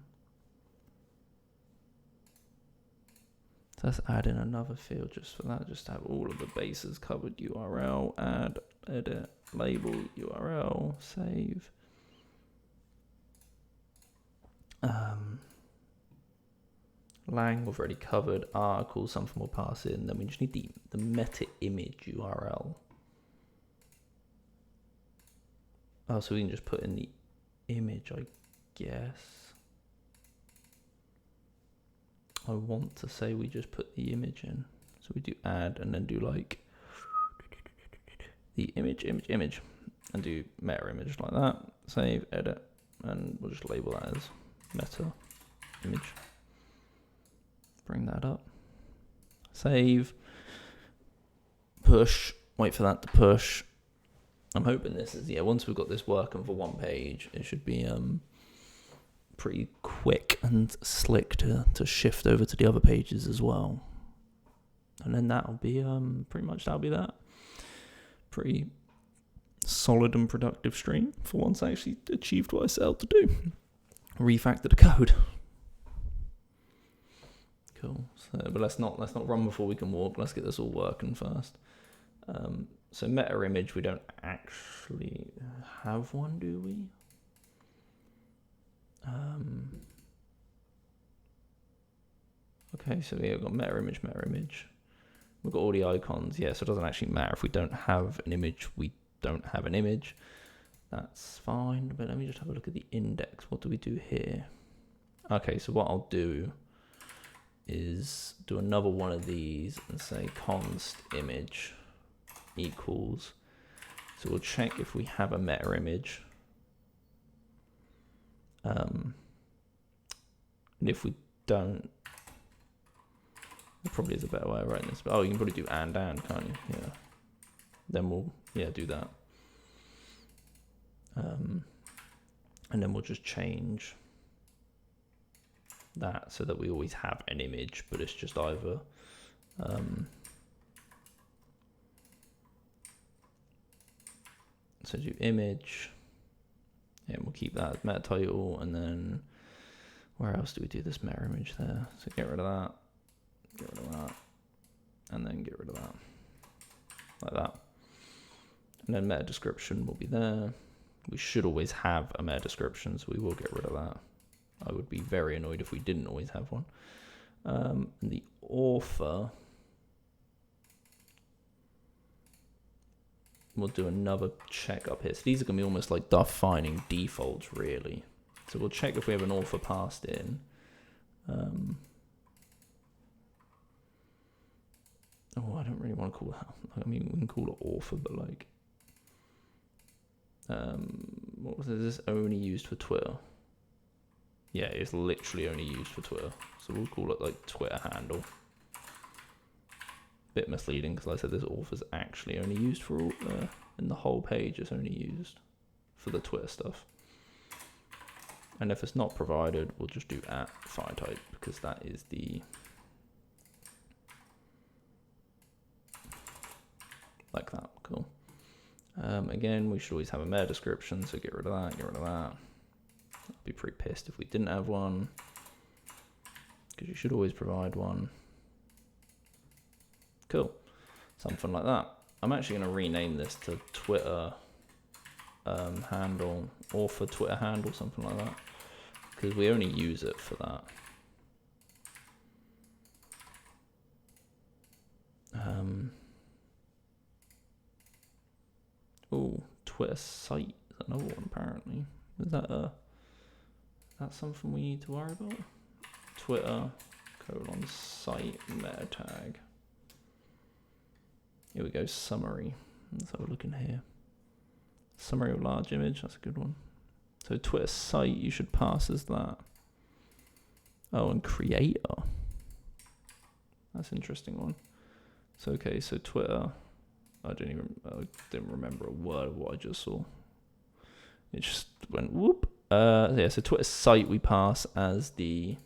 So let's add in another field just for that. Just to have all of the bases covered. URL, add, edit, label, URL, save. Lang we've already covered. Article, something we'll pass in. Then we just need the meta image URL. Oh, so we can just put in the image, I guess. I want to say we just put the image in. So we do add and then do like the image, and do meta image like that. Save, edit, and we'll just label that as meta image. Bring that up. Save. Push. Wait for that to push. I'm hoping this is, once we've got this working for one page, it should be pretty quick and slick to shift over to the other pages as well. And then that'll be that'll be that. Pretty solid and productive stream for once I actually achieved what I set out to do. refactor the code. Cool. So, but let's not run before we can walk. Let's get this all working first. So meta image, we don't actually have one, do we? Okay, so we've got meta image. We've got all the icons. Yeah, so it doesn't actually matter if we don't have an image. We don't have an image. That's fine. But let me just have a look at the index. What do we do here? Okay, so what I'll do is do another one of these and say const image equals. So we'll check if we have a meta image. And if we don't, there probably is a better way of writing this. But, oh, you can probably do and, can't you? Yeah. Then we'll, do that. And then we'll just change that so that we always have an image, but it's just either so do image, and we'll keep that as meta title, and then where else do we do this meta image there? So get rid of that, and then get rid of that, like that. And then meta description will be there. We should always have a meta description, so we will get rid of that. I would be very annoyed if we didn't always have one. And the author, we'll do another check up here. So these are going to be almost like defining defaults, really. So we'll check if we have an author passed in. Oh, I don't really want to call that. I mean, we can call it author, but like, what was it? Is this only used for Twitter? Yeah, it's literally only used for Twitter. So we'll call it like Twitter handle. Bit misleading because like I said this author's actually only used for all, in the whole page. It's only used for the Twitter stuff. And if it's not provided, we'll just do at file type because that is the like that. Cool. Again, we should always have a meta description, so get rid of that. I'd be pretty pissed if we didn't have one, because you should always provide one. Cool. Something like that. I'm actually going to rename this to Twitter handle, or for Twitter handle, something like that, because we only use it for that. Oh, Twitter site is another one apparently. Is that that's something we need to worry about? Twitter :site meta tag. Here we go, summary. Let's have a look in here. Summary of large image, that's a good one. So Twitter site, you should pass as that. Oh, and creator. That's an interesting one. So okay, so Twitter. I didn't remember a word of what I just saw. It just went whoop. Yeah, so Twitter site we pass as the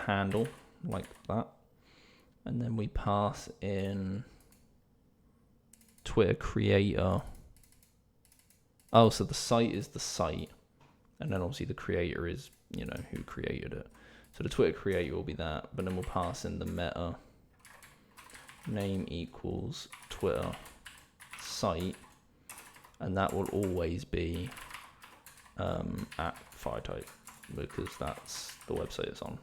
handle, like that. And then we pass in Twitter creator. Oh, so the site is the site. And then obviously the creator is, who created it. So the Twitter creator will be that, but then we'll pass in the meta name equals Twitter site, and that will always be at file type because that's the website it's on.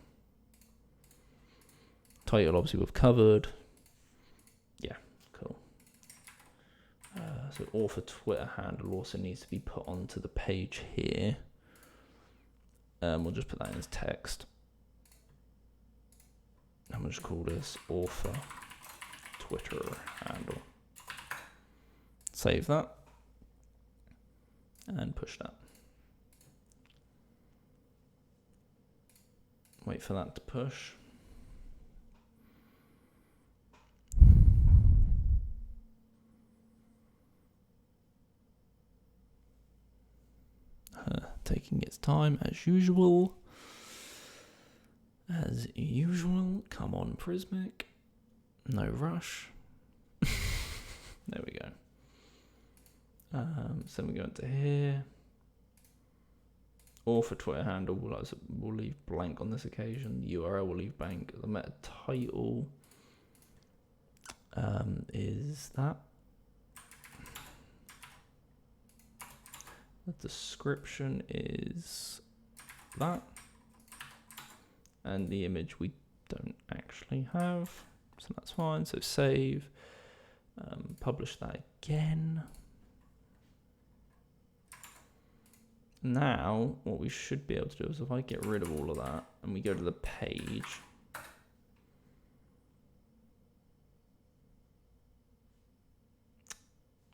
Title obviously we've covered. Yeah, cool. So author Twitter handle also needs to be put onto the page here. We'll just put that in as text. I'm going to just call this author Twitter handle. Save that. And push that. Wait for that to push. Taking its time as usual. Come on, Prismic. No rush. There we go. So we go into here. Author Twitter handle we'll leave blank on this occasion. The URL will leave blank. The meta title is that. The description is that. And the image we don't actually have, so that's fine. So save, publish that again. Now, what we should be able to do is if I get rid of all of that and we go to the page,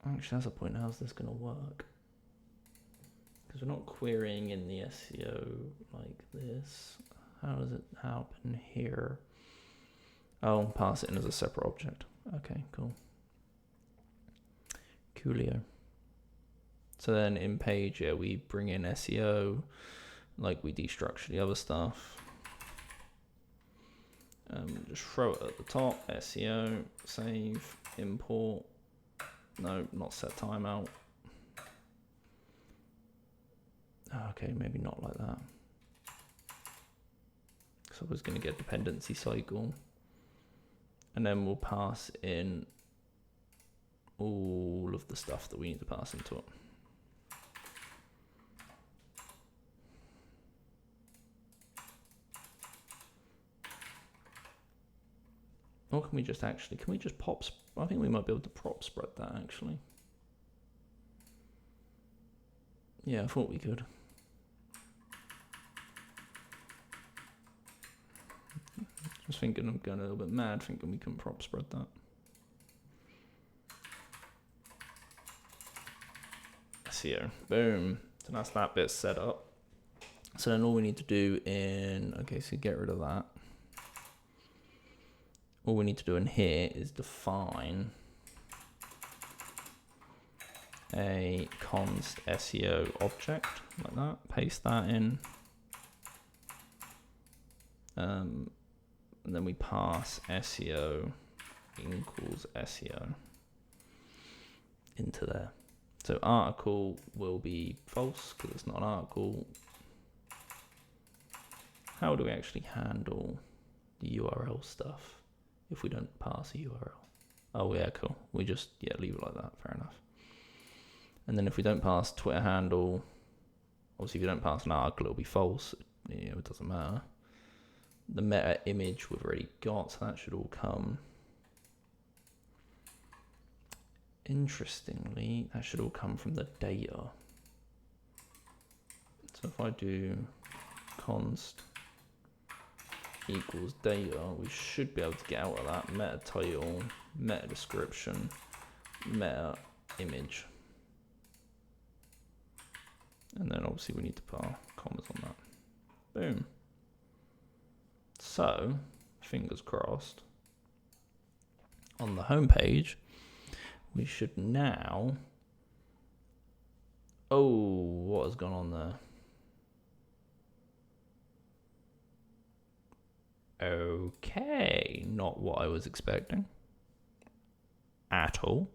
actually that's a point, how's this going to work? Because we're not querying in the SEO like this. How does it happen here? Oh, pass it in as a separate object. Okay, cool. Coolio. So then in page, yeah, we bring in SEO, like we destructure the other stuff. Just throw it at the top, SEO, save, import. No, not set timeout. Okay, maybe not like that. So I was going to get dependency cycle. And then we'll pass in all of the stuff that we need to pass into it. Or can we just pop, I think we might be able to prop spread that actually. Yeah, I thought we could. Just thinking I'm going a little bit mad thinking we can prop spread that. SEO, boom. So that's that bit set up. So then all we need to do so get rid of that. All we need to do in here is define a const SEO object like that, paste that in, and then we pass SEO equals SEO into there. So article will be false because it's not an article. How do we actually handle the URL stuff if we don't pass a URL? Oh yeah, cool. We just, leave it like that, fair enough. And then if we don't pass Twitter handle, obviously if you don't pass an article, it'll be false. It doesn't matter. The meta image we've already got, so that should all come. Interestingly, that should all come from the data. So if I do const equals data, we should be able to get out of that meta title, meta description, meta image. And then obviously we need to put our commas on that. Boom. So, fingers crossed, on the home page, we should now... Oh, what has gone on there? Okay, not what I was expecting at all.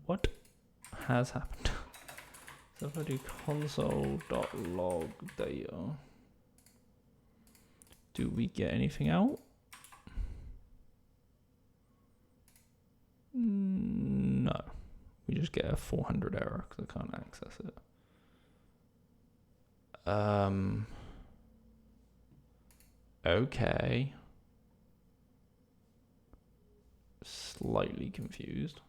What has happened? So if I do console.log data, do we get anything out? No, we just get a 400 error because I can't access it. Okay. Slightly confused.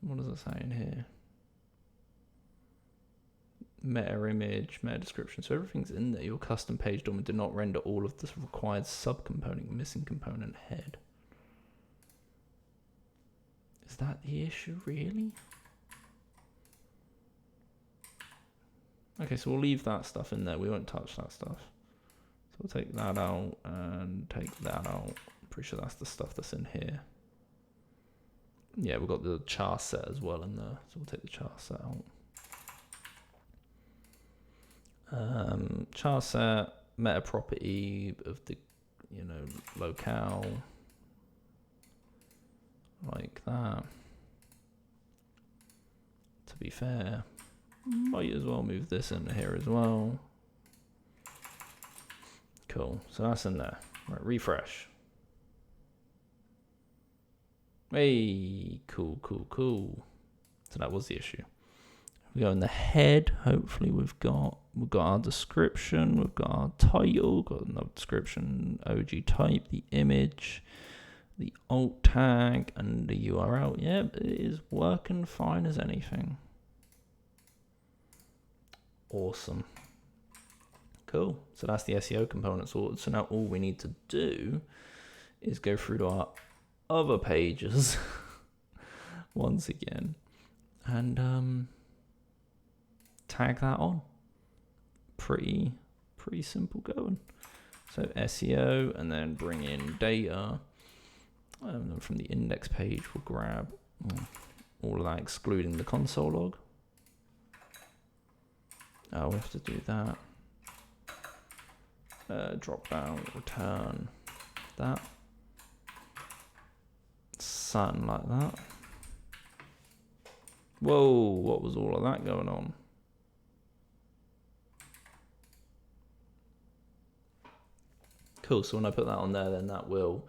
What does it say in here? Meta image, meta description. So everything's in there. Your custom page document did not render all of this required subcomponent, missing component head. Is that the issue, really? Okay, so we'll leave that stuff in there. We won't touch that stuff. So we'll take that out and take that out. I'm pretty sure that's the stuff that's in here. Yeah, we've got the char set as well in there. So we'll take the char set out. Char set, meta property of the, locale. like that. To be fair, might as well move this into here as well. Cool, so that's in there. Right, refresh. Hey, cool. So that was the issue. We go in the head. Hopefully we've got our description, we've got our title, got another description, OG type, the image, the alt tag, and the URL. Yep, it is working fine as anything. Awesome. Cool. So that's the SEO component sorted. So now all we need to do is go through to our other pages once again and tag that on. Pretty simple going. So SEO, and then bring in data. And from the index page, we'll grab all of that, excluding the console log. Oh, we have to do that. Drop down, return that. Something like that. Whoa, what was all of that going on? Cool, so when I put that on there, then that will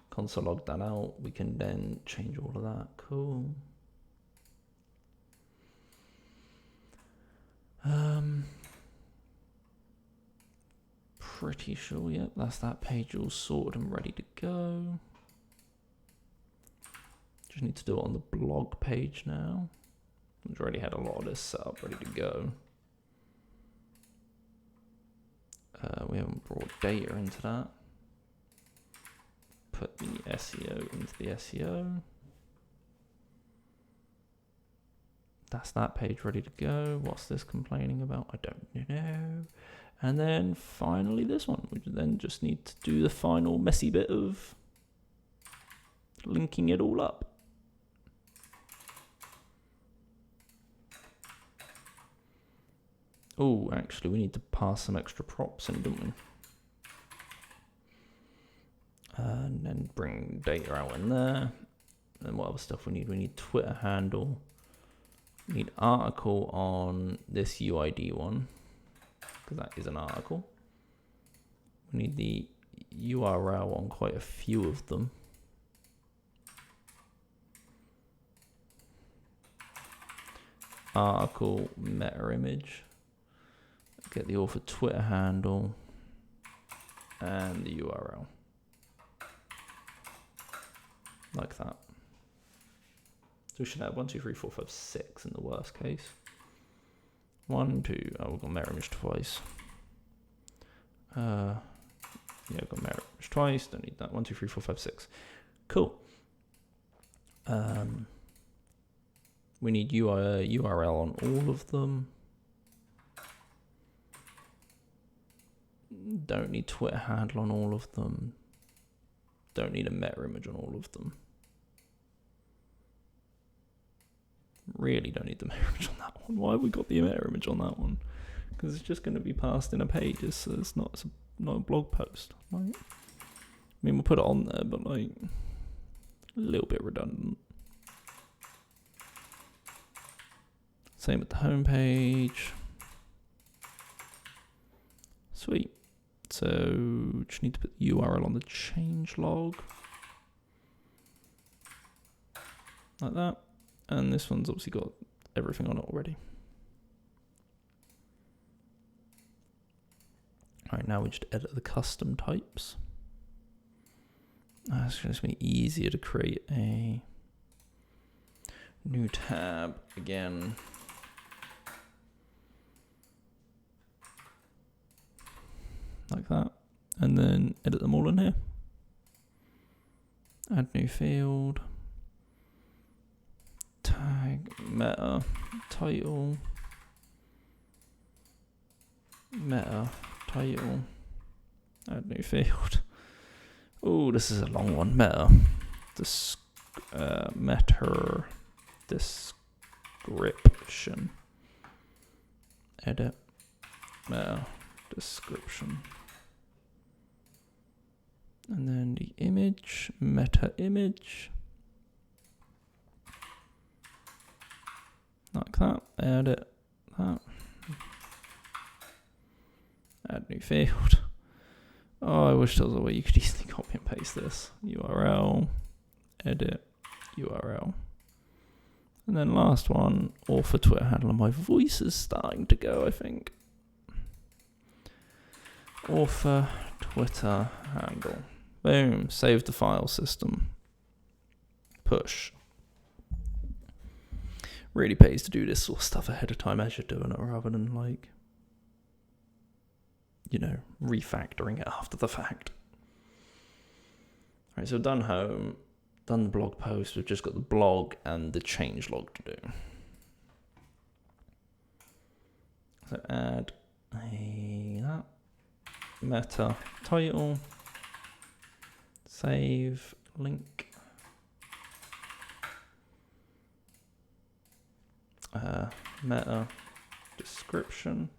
console log that out. We can then change all of that. Cool. Pretty sure, yep, that's that page all sorted and ready to go. Just need to do it on the blog page now. I've already had a lot of this set up, ready to go. We haven't brought data into that. Put the SEO into the SEO. That's that page ready to go. What's this complaining about? I don't know. And then finally this one, which then just need to do the final messy bit of linking it all up. Oh, actually, we need to pass some extra props in, don't we? And then bring data out in there. And what other stuff we need? We need Twitter handle. We need article on this UID one, because that is an article. We need the URL on quite a few of them. Article, meta image. Get the author Twitter handle and the URL. Like that. So we should have 1, 2, 3, 4, 5, 6 in the worst case. 1, 2, oh, we've got mirror image twice. Yeah, we've got mirror image twice, don't need that. 1, 2, 3, 4, 5, 6. Cool. We need URL on all of them. Don't need Twitter handle on all of them. Don't need a meta image on all of them. Really don't need the meta image on that one. Why have we got the meta image on that one? Because it's just going to be passed in a page. It's not a blog post. Like, I mean, we'll put it on there, but like a little bit redundant. Same with the home page. Sweet. So just need to put the URL on the change log. Like that. And this one's obviously got everything on it already. Alright, now we just edit the custom types. It's going to be easier to create a new tab again. Like that. And then edit them all in here. Add new field. Tag, meta, title. Meta, title. Add new field. Oh, this is a long one. Meta. Meta description. Edit. Meta description. And then the image, meta image. like that. Edit that. Add new field. Oh, I wish there was a way you could easily copy and paste this. URL, edit, URL. And then last one, author Twitter handle. My voice is starting to go, I think. Author Twitter handle. Boom, save the file system. Push. Really pays to do this sort of stuff ahead of time as you're doing it, rather than like, you know, refactoring it after the fact. All right, so done home, done the blog post. We've just got the blog and the changelog to do. So add that meta title, save link, meta description.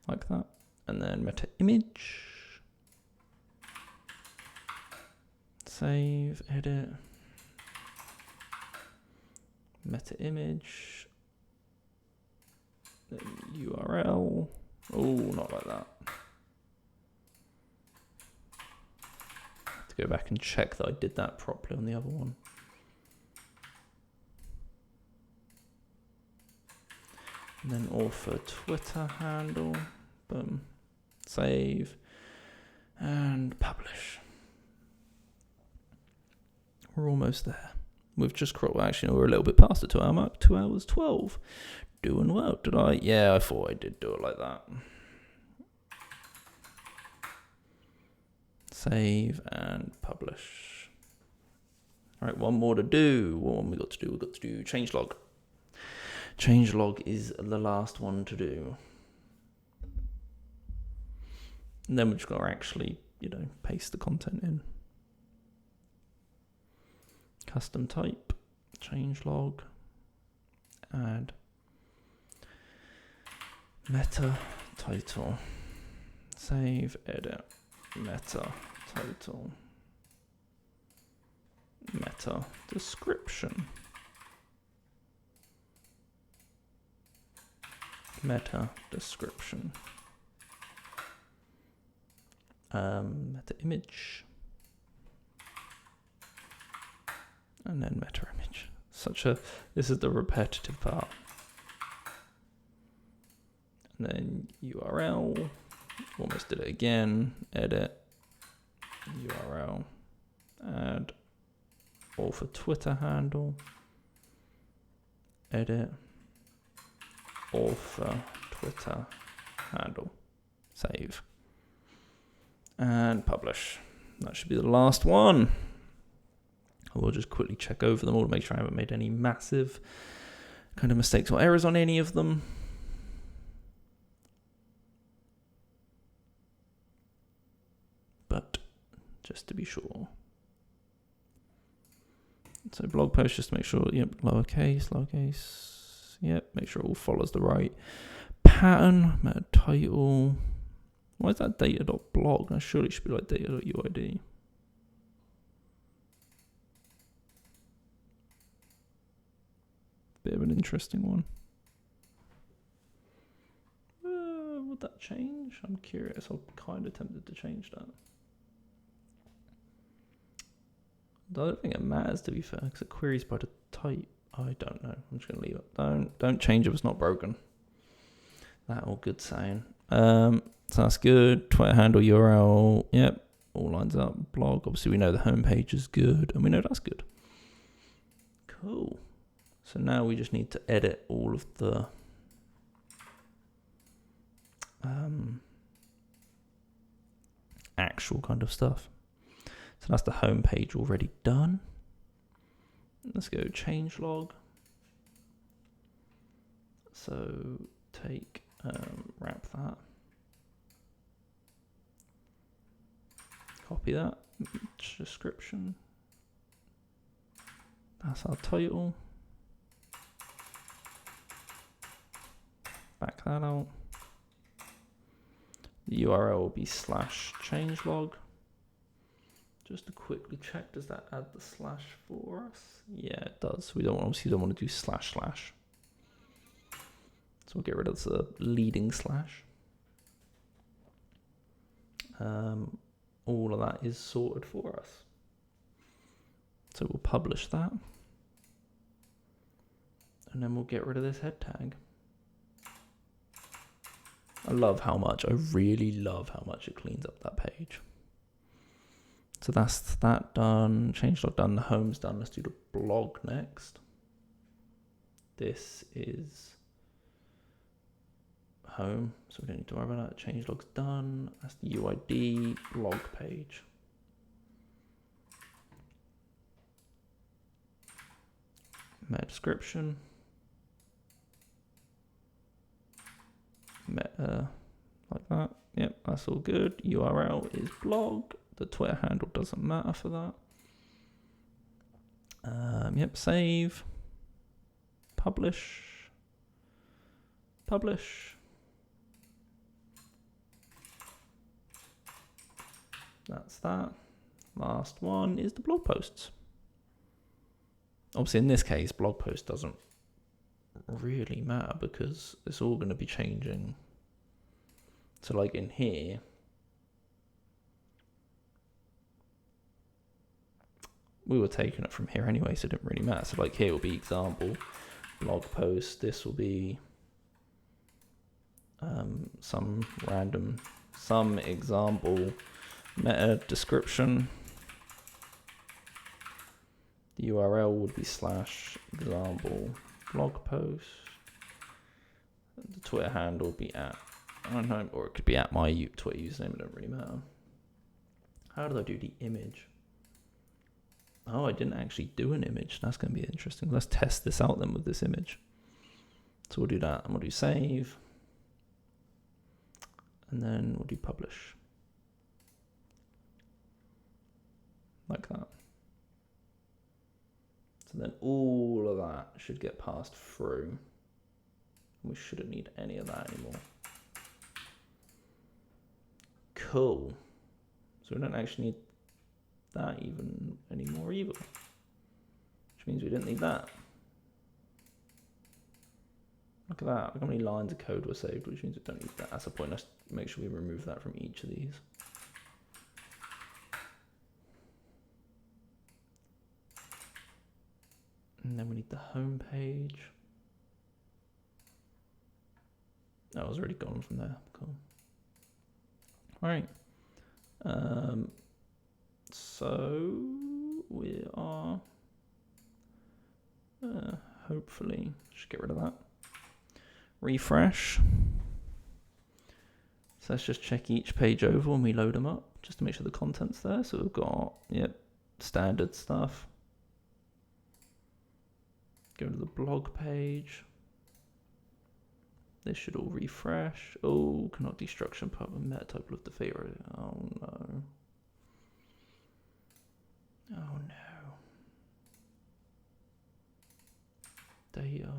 Like that. And then meta image. Save, edit. Meta image. Then URL. Oh, not like that. I have to go back and check that I did that properly on the other one. And then author Twitter handle, boom, save, and publish. We're almost there. We've just cropped, actually, no, we're a little bit past the 2 hour mark, 2 hours 12. Doing well, did I? Yeah, I thought I did do it like that. Save and publish. All right, one more to do. What one we got to do? We've got to do changelog. Changelog is the last one to do. And then we've just got to actually, you know, paste the content in. Custom type, changelog, add meta title, save, edit, meta title, meta description. Meta description, meta image, and then meta image. This is the repetitive part. And then URL, almost did it again, edit, URL, add, author Twitter handle, edit, author Twitter handle, save, and publish. That should be the last one. I will just quickly check over them all to make sure I haven't made any massive kind of mistakes or errors on any of them. But just to be sure. So blog post, just to make sure, yep, lowercase. Yep, make sure it all follows the right pattern. Meta title. Why is that data.blog? That surely should be like data.uid. Bit of an interesting one. Would that change? I'm curious. I'm kind of tempted to change that. I don't think it matters, to be fair, because it queries by the type. I don't know. I'm just going to leave it. Don't change if it's not broken. That all good saying. So that's good. Twitter handle, URL. Yep. All lines up. Blog. Obviously, we know the homepage is good. And we know that's good. Cool. So now we just need to edit all of the actual kind of stuff. So that's the homepage already done. Let's go changelog. So take, wrap that. Copy that. Description. That's our title. Back that out. The URL will be /changelog. Just to quickly check, does that add the slash for us? Yeah, it does. We obviously don't want to do slash. So we'll get rid of the leading slash. All of that is sorted for us. So we'll publish that. And then we'll get rid of this head tag. I really love how much it cleans up that page. So that's that done. Changelog done. The home's done. Let's do the blog next. This is home, so we don't need to worry about that. Changelog's done. That's the UID blog page. Meta description. Meta, like that. Yep, that's all good. URL is blog. The Twitter handle doesn't matter for that. Yep, save. Publish. That's that. Last one is the blog posts. Obviously, in this case, blog post doesn't really matter because it's all going to be changing. So like in here, we were taking it from here anyway, so it didn't really matter. So like here will be example blog post. This will be some example meta description. The URL would be /example blog post. The Twitter handle would be at, I don't know, or it could be at my Twitter username, it don't really matter. How did I do the image? Oh, I didn't actually do an image. That's going to be interesting. Let's test this out then with this image. So we'll do that, and we'll do save. And then we'll do publish. Like that. So then all of that should get passed through. We shouldn't need any of that anymore. Cool. So we don't actually need that even anymore either. Which means we didn't need that. Look at that. Look how many lines of code were saved, which means we don't need that. That's the point. Let's make sure we remove that from each of these. And then we need the home page. That was already gone from there. Cool. All right. So we are hopefully just get rid of that. Refresh. So let's just check each page over when we load them up, just to make sure the content's there. So we've got standard stuff. Go to the blog page. This should all refresh. Oh, cannot destruction part of a meta type of the favorite. Oh no. Oh no. Data.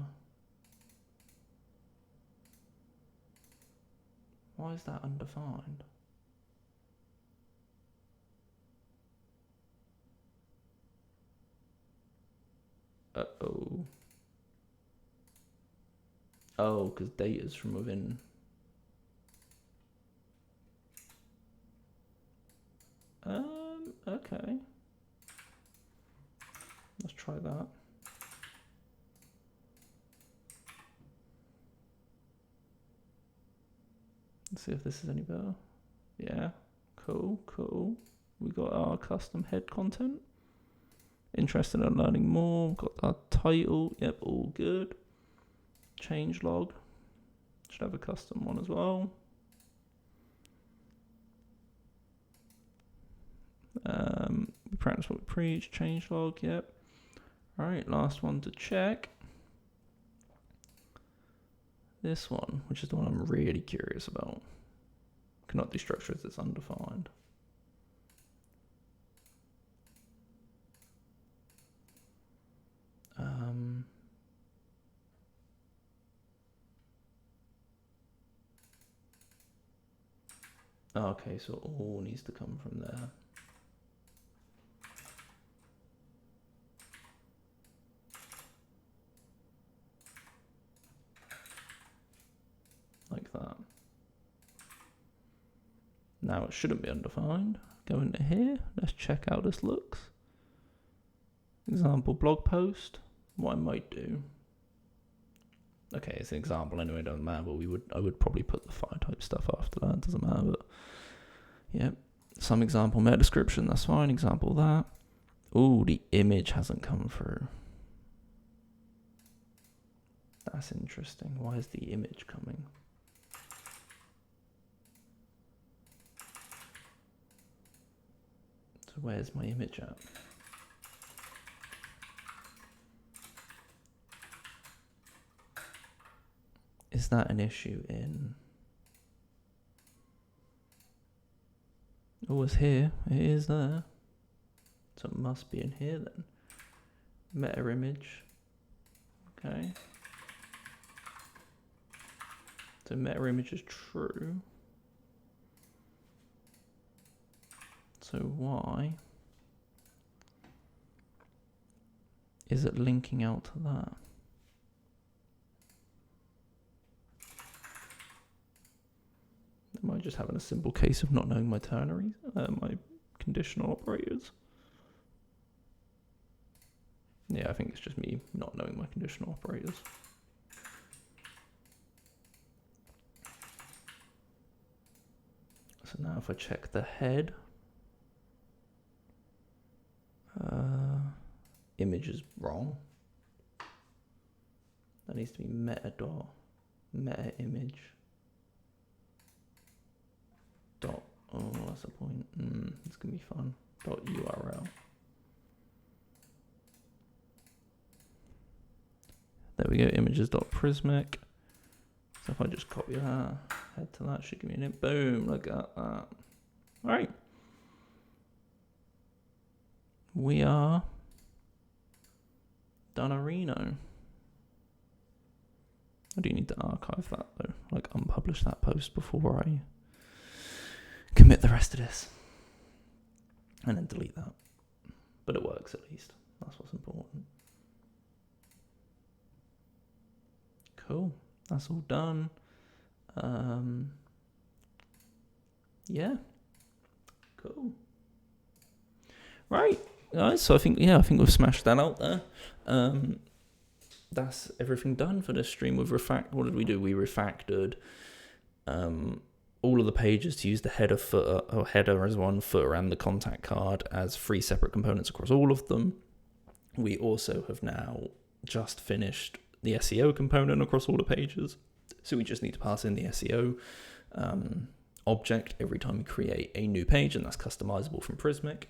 Why is that undefined? Uh-oh. Oh, because data's from within. Okay. Let's try that. Let's see if this is any better. Yeah, cool. We got our custom head content. Interested in learning more. Got our title. Yep, all good. Changelog. Should have a custom one as well. We practice what we preach. Changelog. Yep. All right, last one to check. This one, which is the one I'm really curious about. Cannot destructure as it's undefined. Okay, so it all needs to come from there. Now it shouldn't be undefined. Go into here. Let's check how this looks. Example blog post. What I might do. Okay, it's an example anyway, it doesn't matter, but I would probably put the file type stuff after that, it doesn't matter, but yeah. Some example meta description, that's fine, example that. Ooh, the image hasn't come through. That's interesting. Why is the image coming? So where's my image at? Is that an issue in... Oh, it's here. It is there. So it must be in here then. Meta image. Okay. So meta image is true. So why is it linking out to that? Am I just having a simple case of not knowing my ternaries, my conditional operators? Yeah, I think it's just me not knowing my conditional operators. So now if I check the head, image is wrong. That needs to be meta image. Dot, oh, that's the point. It's gonna be fun. Dot URL. There we go, images.prismic. So if I just copy that, head to that, should give me an boom, look at that. All right. We are done-arino. I do need to archive that though, like unpublish that post before I commit the rest of this. And then delete that. But it works at least. That's what's important. Cool. That's all done. Yeah. Cool. Right, guys. So I think we've smashed that out there. That's everything done for this stream. What did we do? We refactored all of the pages to use the header as one, footer, and the contact card as 3 separate components across all of them. We also have now just finished the SEO component across all the pages. So we just need to pass in the SEO object every time we create a new page, and that's customizable from Prismic.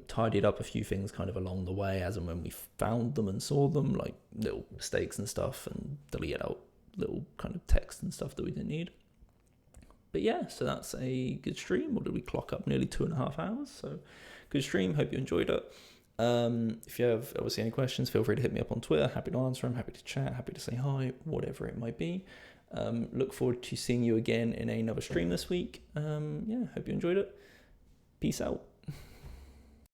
Tidied up a few things kind of along the way as and when we found them and saw them, like little mistakes and stuff, and deleted out little kind of text and stuff that we didn't need. But yeah, so that's a good stream. Or did we clock up nearly 2.5 hours? So good stream. Hope you enjoyed it. If you have obviously any questions, feel free to hit me up on Twitter. Happy to answer them, happy to chat, happy to say hi, whatever it might be. Look forward to seeing you again in another stream this week. Yeah, hope you enjoyed it. Peace out.